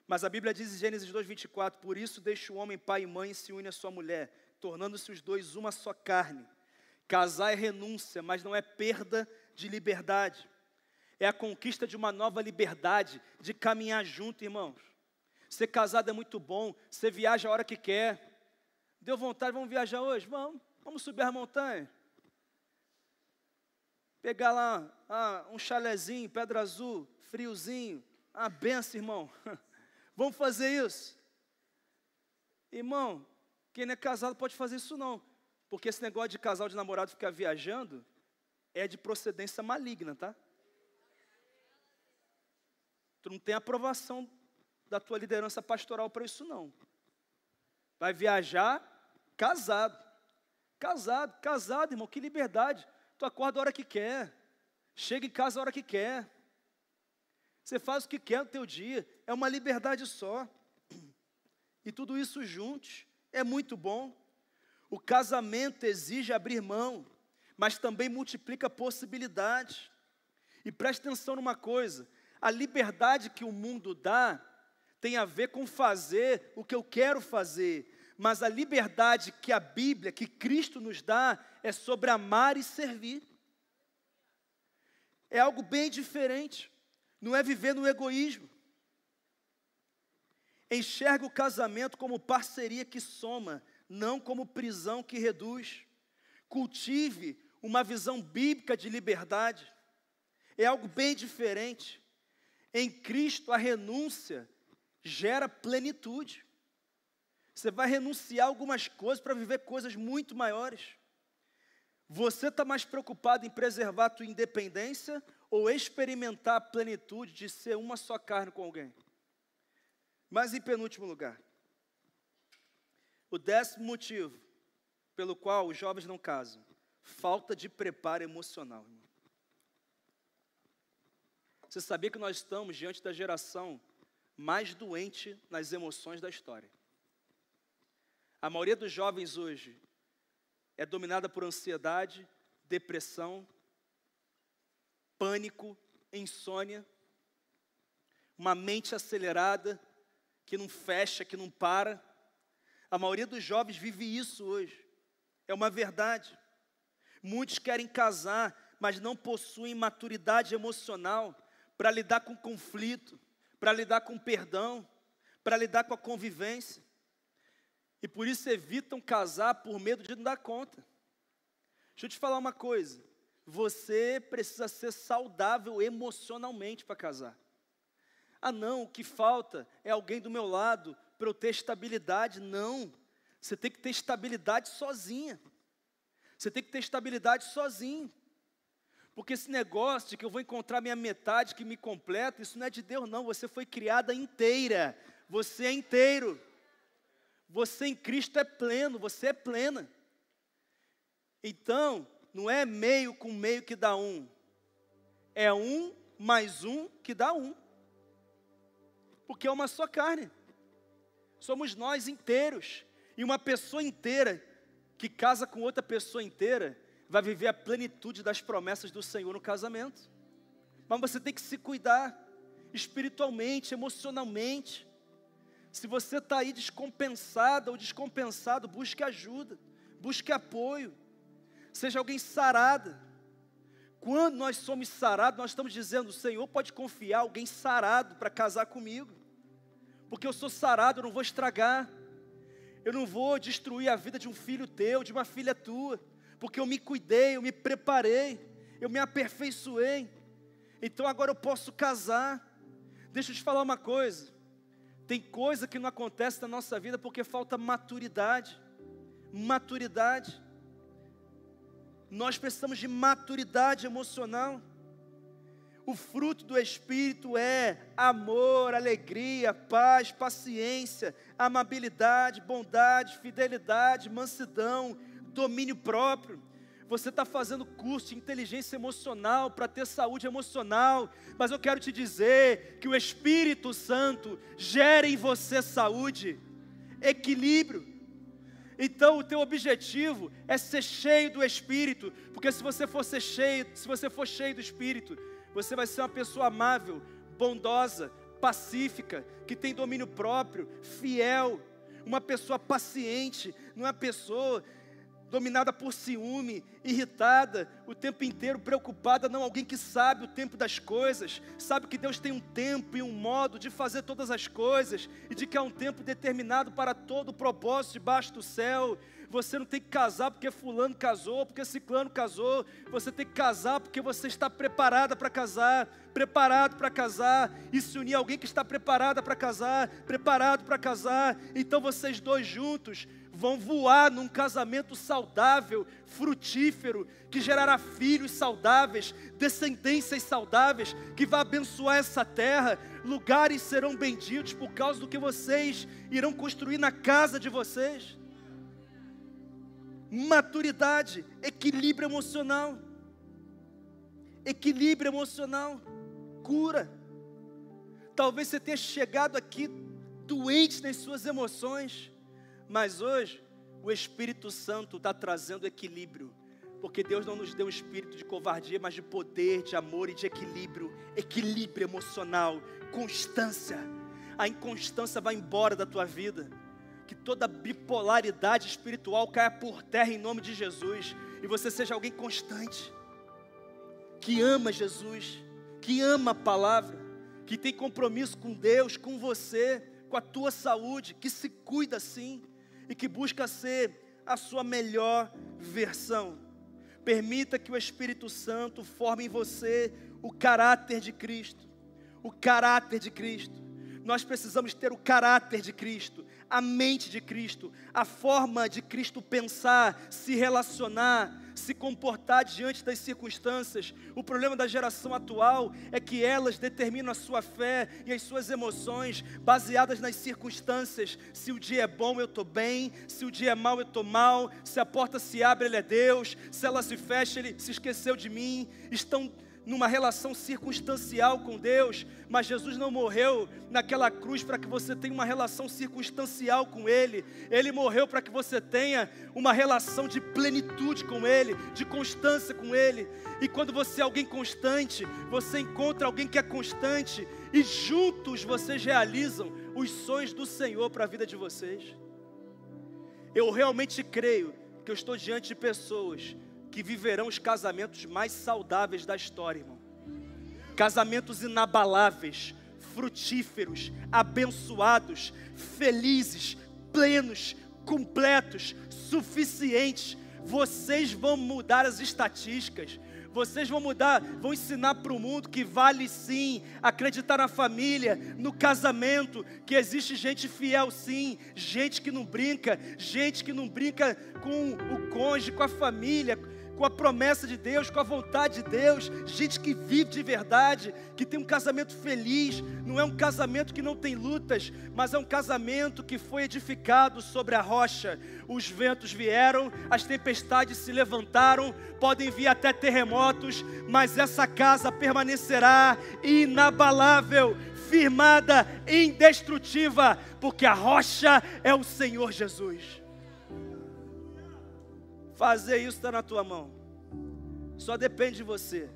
Mas a Bíblia diz em Gênesis 2:24, por isso deixa o homem pai e mãe e se une à sua mulher, tornando-se os dois uma só carne. Casar é renúncia, mas não é perda de liberdade. É a conquista de uma nova liberdade, de caminhar junto, irmãos. Ser casado é muito bom, você viaja a hora que quer. Deu vontade, vamos viajar hoje? Vamos subir a montanha. Pegar lá um chalezinho, Pedra Azul, friozinho. Benção, irmão. Vamos fazer isso. Irmão, quem não é casado pode fazer isso não. Porque esse negócio de casal de namorado ficar viajando é de procedência maligna, tá? Tu não tem aprovação da tua liderança pastoral para isso não. Vai viajar casado. Casado, irmão, que liberdade. Tu acorda a hora que quer. Chega em casa a hora que quer. Você faz o que quer no teu dia. É uma liberdade só. E tudo isso juntos é muito bom. O casamento exige abrir mão, mas também multiplica possibilidades. E preste atenção numa coisa. A liberdade que o mundo dá tem a ver com fazer o que eu quero fazer. Mas a liberdade que a Bíblia, que Cristo nos dá, é sobre amar e servir. É algo bem diferente. Não é viver no egoísmo. Enxerga o casamento como parceria que soma, não como prisão que reduz. Cultive uma visão bíblica de liberdade. É algo bem diferente. Em Cristo, a renúncia gera plenitude. Você vai renunciar a algumas coisas para viver coisas muito maiores. Você está mais preocupado em preservar a tua independência ou experimentar a plenitude de ser uma só carne com alguém? Mas em penúltimo lugar, o 10º motivo pelo qual os jovens não casam, falta de preparo emocional, irmão. Você sabia que nós estamos diante da geração mais doente nas emoções da história? A maioria dos jovens hoje é dominada por ansiedade, depressão, pânico, insônia, uma mente acelerada, que não fecha, que não para. A maioria dos jovens vive isso hoje. É uma verdade. Muitos querem casar, mas não possuem maturidade emocional para lidar com conflito, para lidar com perdão, para lidar com a convivência. E por isso evitam casar por medo de não dar conta. Deixa eu te falar uma coisa. Você precisa ser saudável emocionalmente para casar. Não, o que falta é alguém do meu lado para eu ter estabilidade. Não, você tem que ter estabilidade sozinha. Você tem que ter estabilidade sozinho. Porque esse negócio de que eu vou encontrar minha metade que me completa, isso não é de Deus não. Você foi criada inteira. Você é inteiro. Você em Cristo é pleno, você é plena. Então, não é meio com meio que dá um. É 1 mais 1 que dá 1. Porque é uma só carne. Somos nós inteiros. E uma pessoa inteira que casa com outra pessoa inteira vai viver a plenitude das promessas do Senhor no casamento. Mas você tem que se cuidar espiritualmente, emocionalmente. Se você está aí descompensada ou descompensado, busque ajuda, busque apoio, seja alguém sarada. Quando nós somos sarados, nós estamos dizendo, o Senhor pode confiar alguém sarado para casar comigo, porque eu sou sarado, eu não vou estragar, eu não vou destruir a vida de um filho teu, de uma filha tua, porque eu me cuidei, eu me preparei, eu me aperfeiçoei, então agora eu posso casar. Deixa eu te falar uma coisa, tem coisa que não acontece na nossa vida porque falta maturidade. Maturidade. Nós precisamos de maturidade emocional. O fruto do Espírito é amor, alegria, paz, paciência, amabilidade, bondade, fidelidade, mansidão, domínio próprio. Você está fazendo curso de inteligência emocional para ter saúde emocional, mas eu quero te dizer que o Espírito Santo gera em você saúde, equilíbrio. Então o teu objetivo é ser cheio do Espírito, porque se você for cheio do Espírito, você vai ser uma pessoa amável, bondosa, pacífica, que tem domínio próprio, fiel, uma pessoa paciente, não é uma pessoa dominada por ciúme, irritada, o tempo inteiro preocupada, não, alguém que sabe o tempo das coisas, sabe que Deus tem um tempo e um modo de fazer todas as coisas, e de que há um tempo determinado para todo o propósito debaixo do céu. Você não tem que casar porque fulano casou, porque ciclano casou, você tem que casar porque você está preparada para casar, preparado para casar, e se unir a alguém que está preparada para casar, preparado para casar, então vocês dois juntos vão voar num casamento saudável, frutífero, que gerará filhos saudáveis, descendências saudáveis, que vai abençoar essa terra, lugares serão benditos por causa do que vocês irão construir na casa de vocês. Maturidade, equilíbrio emocional, cura. Talvez você tenha chegado aqui doente nas suas emoções, mas hoje o Espírito Santo está trazendo equilíbrio, porque Deus não nos deu um espírito de covardia, mas de poder, de amor e de equilíbrio emocional, constância. A inconstância vai embora da tua vida, que toda bipolaridade espiritual caia por terra em nome de Jesus, e você seja alguém constante, que ama Jesus, que ama a palavra, que tem compromisso com Deus, com você, com a tua saúde, que se cuida assim, e que busca ser a sua melhor versão. Permita que o Espírito Santo forme em você o caráter de Cristo, o caráter de Cristo. Nós precisamos ter o caráter de Cristo, a mente de Cristo, a forma de Cristo pensar, se relacionar, se comportar diante das circunstâncias. O problema da geração atual é que elas determinam a sua fé e as suas emoções baseadas nas circunstâncias. Se o dia é bom, eu estou bem. Se o dia é mau, eu estou mal. Se a porta se abre, Ele é Deus. Se ela se fecha, Ele se esqueceu de mim. Estão numa relação circunstancial com Deus, mas Jesus não morreu naquela cruz para que você tenha uma relação circunstancial com Ele. Ele morreu para que você tenha uma relação de plenitude com Ele, de constância com Ele. E quando você é alguém constante, você encontra alguém que é constante, e juntos vocês realizam os sonhos do Senhor para a vida de vocês. Eu realmente creio que eu estou diante de pessoas que viverão os casamentos mais saudáveis da história, irmão. Casamentos inabaláveis, frutíferos, abençoados, felizes, plenos, completos, suficientes. Vocês vão mudar as estatísticas. Vocês vão ensinar para o mundo que vale sim acreditar na família, no casamento, que existe gente fiel sim, gente que não brinca com o cônjuge, com a família, com a promessa de Deus, com a vontade de Deus, gente que vive de verdade, que tem um casamento feliz. Não é um casamento que não tem lutas, mas é um casamento que foi edificado sobre a rocha. Os ventos vieram, as tempestades se levantaram, podem vir até terremotos, mas essa casa permanecerá inabalável, firmada, indestrutível, porque a rocha é o Senhor Jesus. Fazer isso está na tua mão, só depende de você.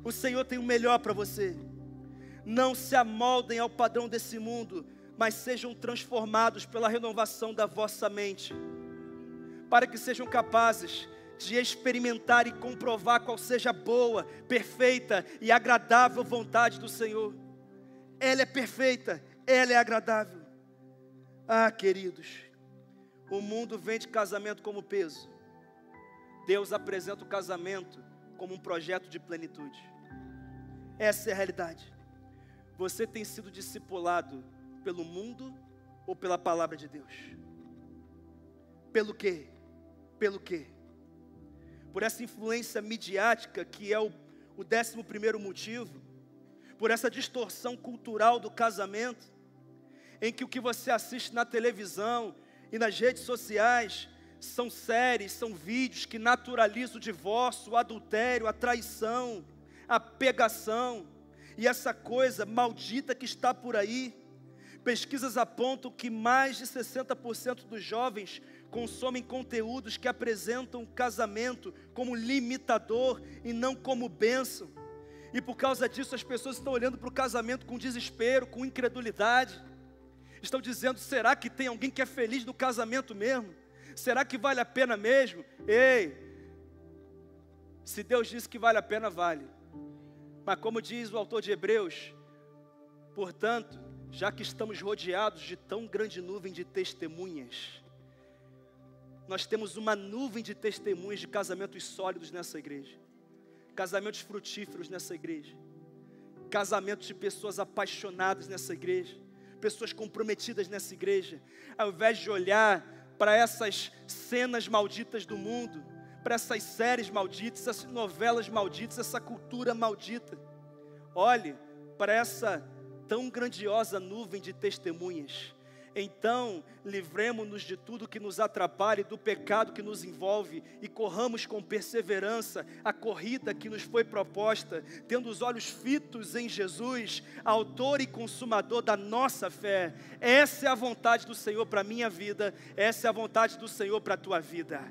O Senhor tem o melhor para você. Não se amoldem ao padrão desse mundo, mas sejam transformados pela renovação da vossa mente, para que sejam capazes de experimentar e comprovar qual seja a boa, perfeita e agradável vontade do Senhor. Ela é perfeita, ela é agradável. Ah, queridos, o mundo vende casamento como peso. Deus apresenta o casamento como um projeto de plenitude. Essa é a realidade. Você tem sido discipulado pelo mundo ou pela palavra de Deus? Pelo quê? Pelo quê? Por essa influência midiática, que é o 11º motivo, por essa distorção cultural do casamento, em que o que você assiste na televisão e nas redes sociais são séries, são vídeos que naturalizam o divórcio, o adultério, a traição, a pegação, e essa coisa maldita que está por aí. Pesquisas apontam que mais de 60% dos jovens consomem conteúdos que apresentam o casamento como limitador e não como bênção. E por causa disso as pessoas estão olhando para o casamento com desespero, com incredulidade. Estão dizendo, será que tem alguém que é feliz no casamento mesmo? Será que vale a pena mesmo? Ei, se Deus disse que vale a pena, vale. Mas como diz o autor de Hebreus, portanto, já que estamos rodeados de tão grande nuvem de testemunhas, nós temos uma nuvem de testemunhas de casamentos sólidos nessa igreja, casamentos frutíferos nessa igreja, casamentos de pessoas apaixonadas nessa igreja, pessoas comprometidas nessa igreja. Ao invés de olhar para essas cenas malditas do mundo, para essas séries malditas, essas novelas malditas, essa cultura maldita, olhe para essa tão grandiosa nuvem de testemunhas. Então, livremo-nos de tudo que nos atrapalhe, do pecado que nos envolve, e corramos com perseverança a corrida que nos foi proposta, tendo os olhos fitos em Jesus, autor e consumador da nossa fé. Essa é a vontade do Senhor para a minha vida, essa é a vontade do Senhor para a tua vida.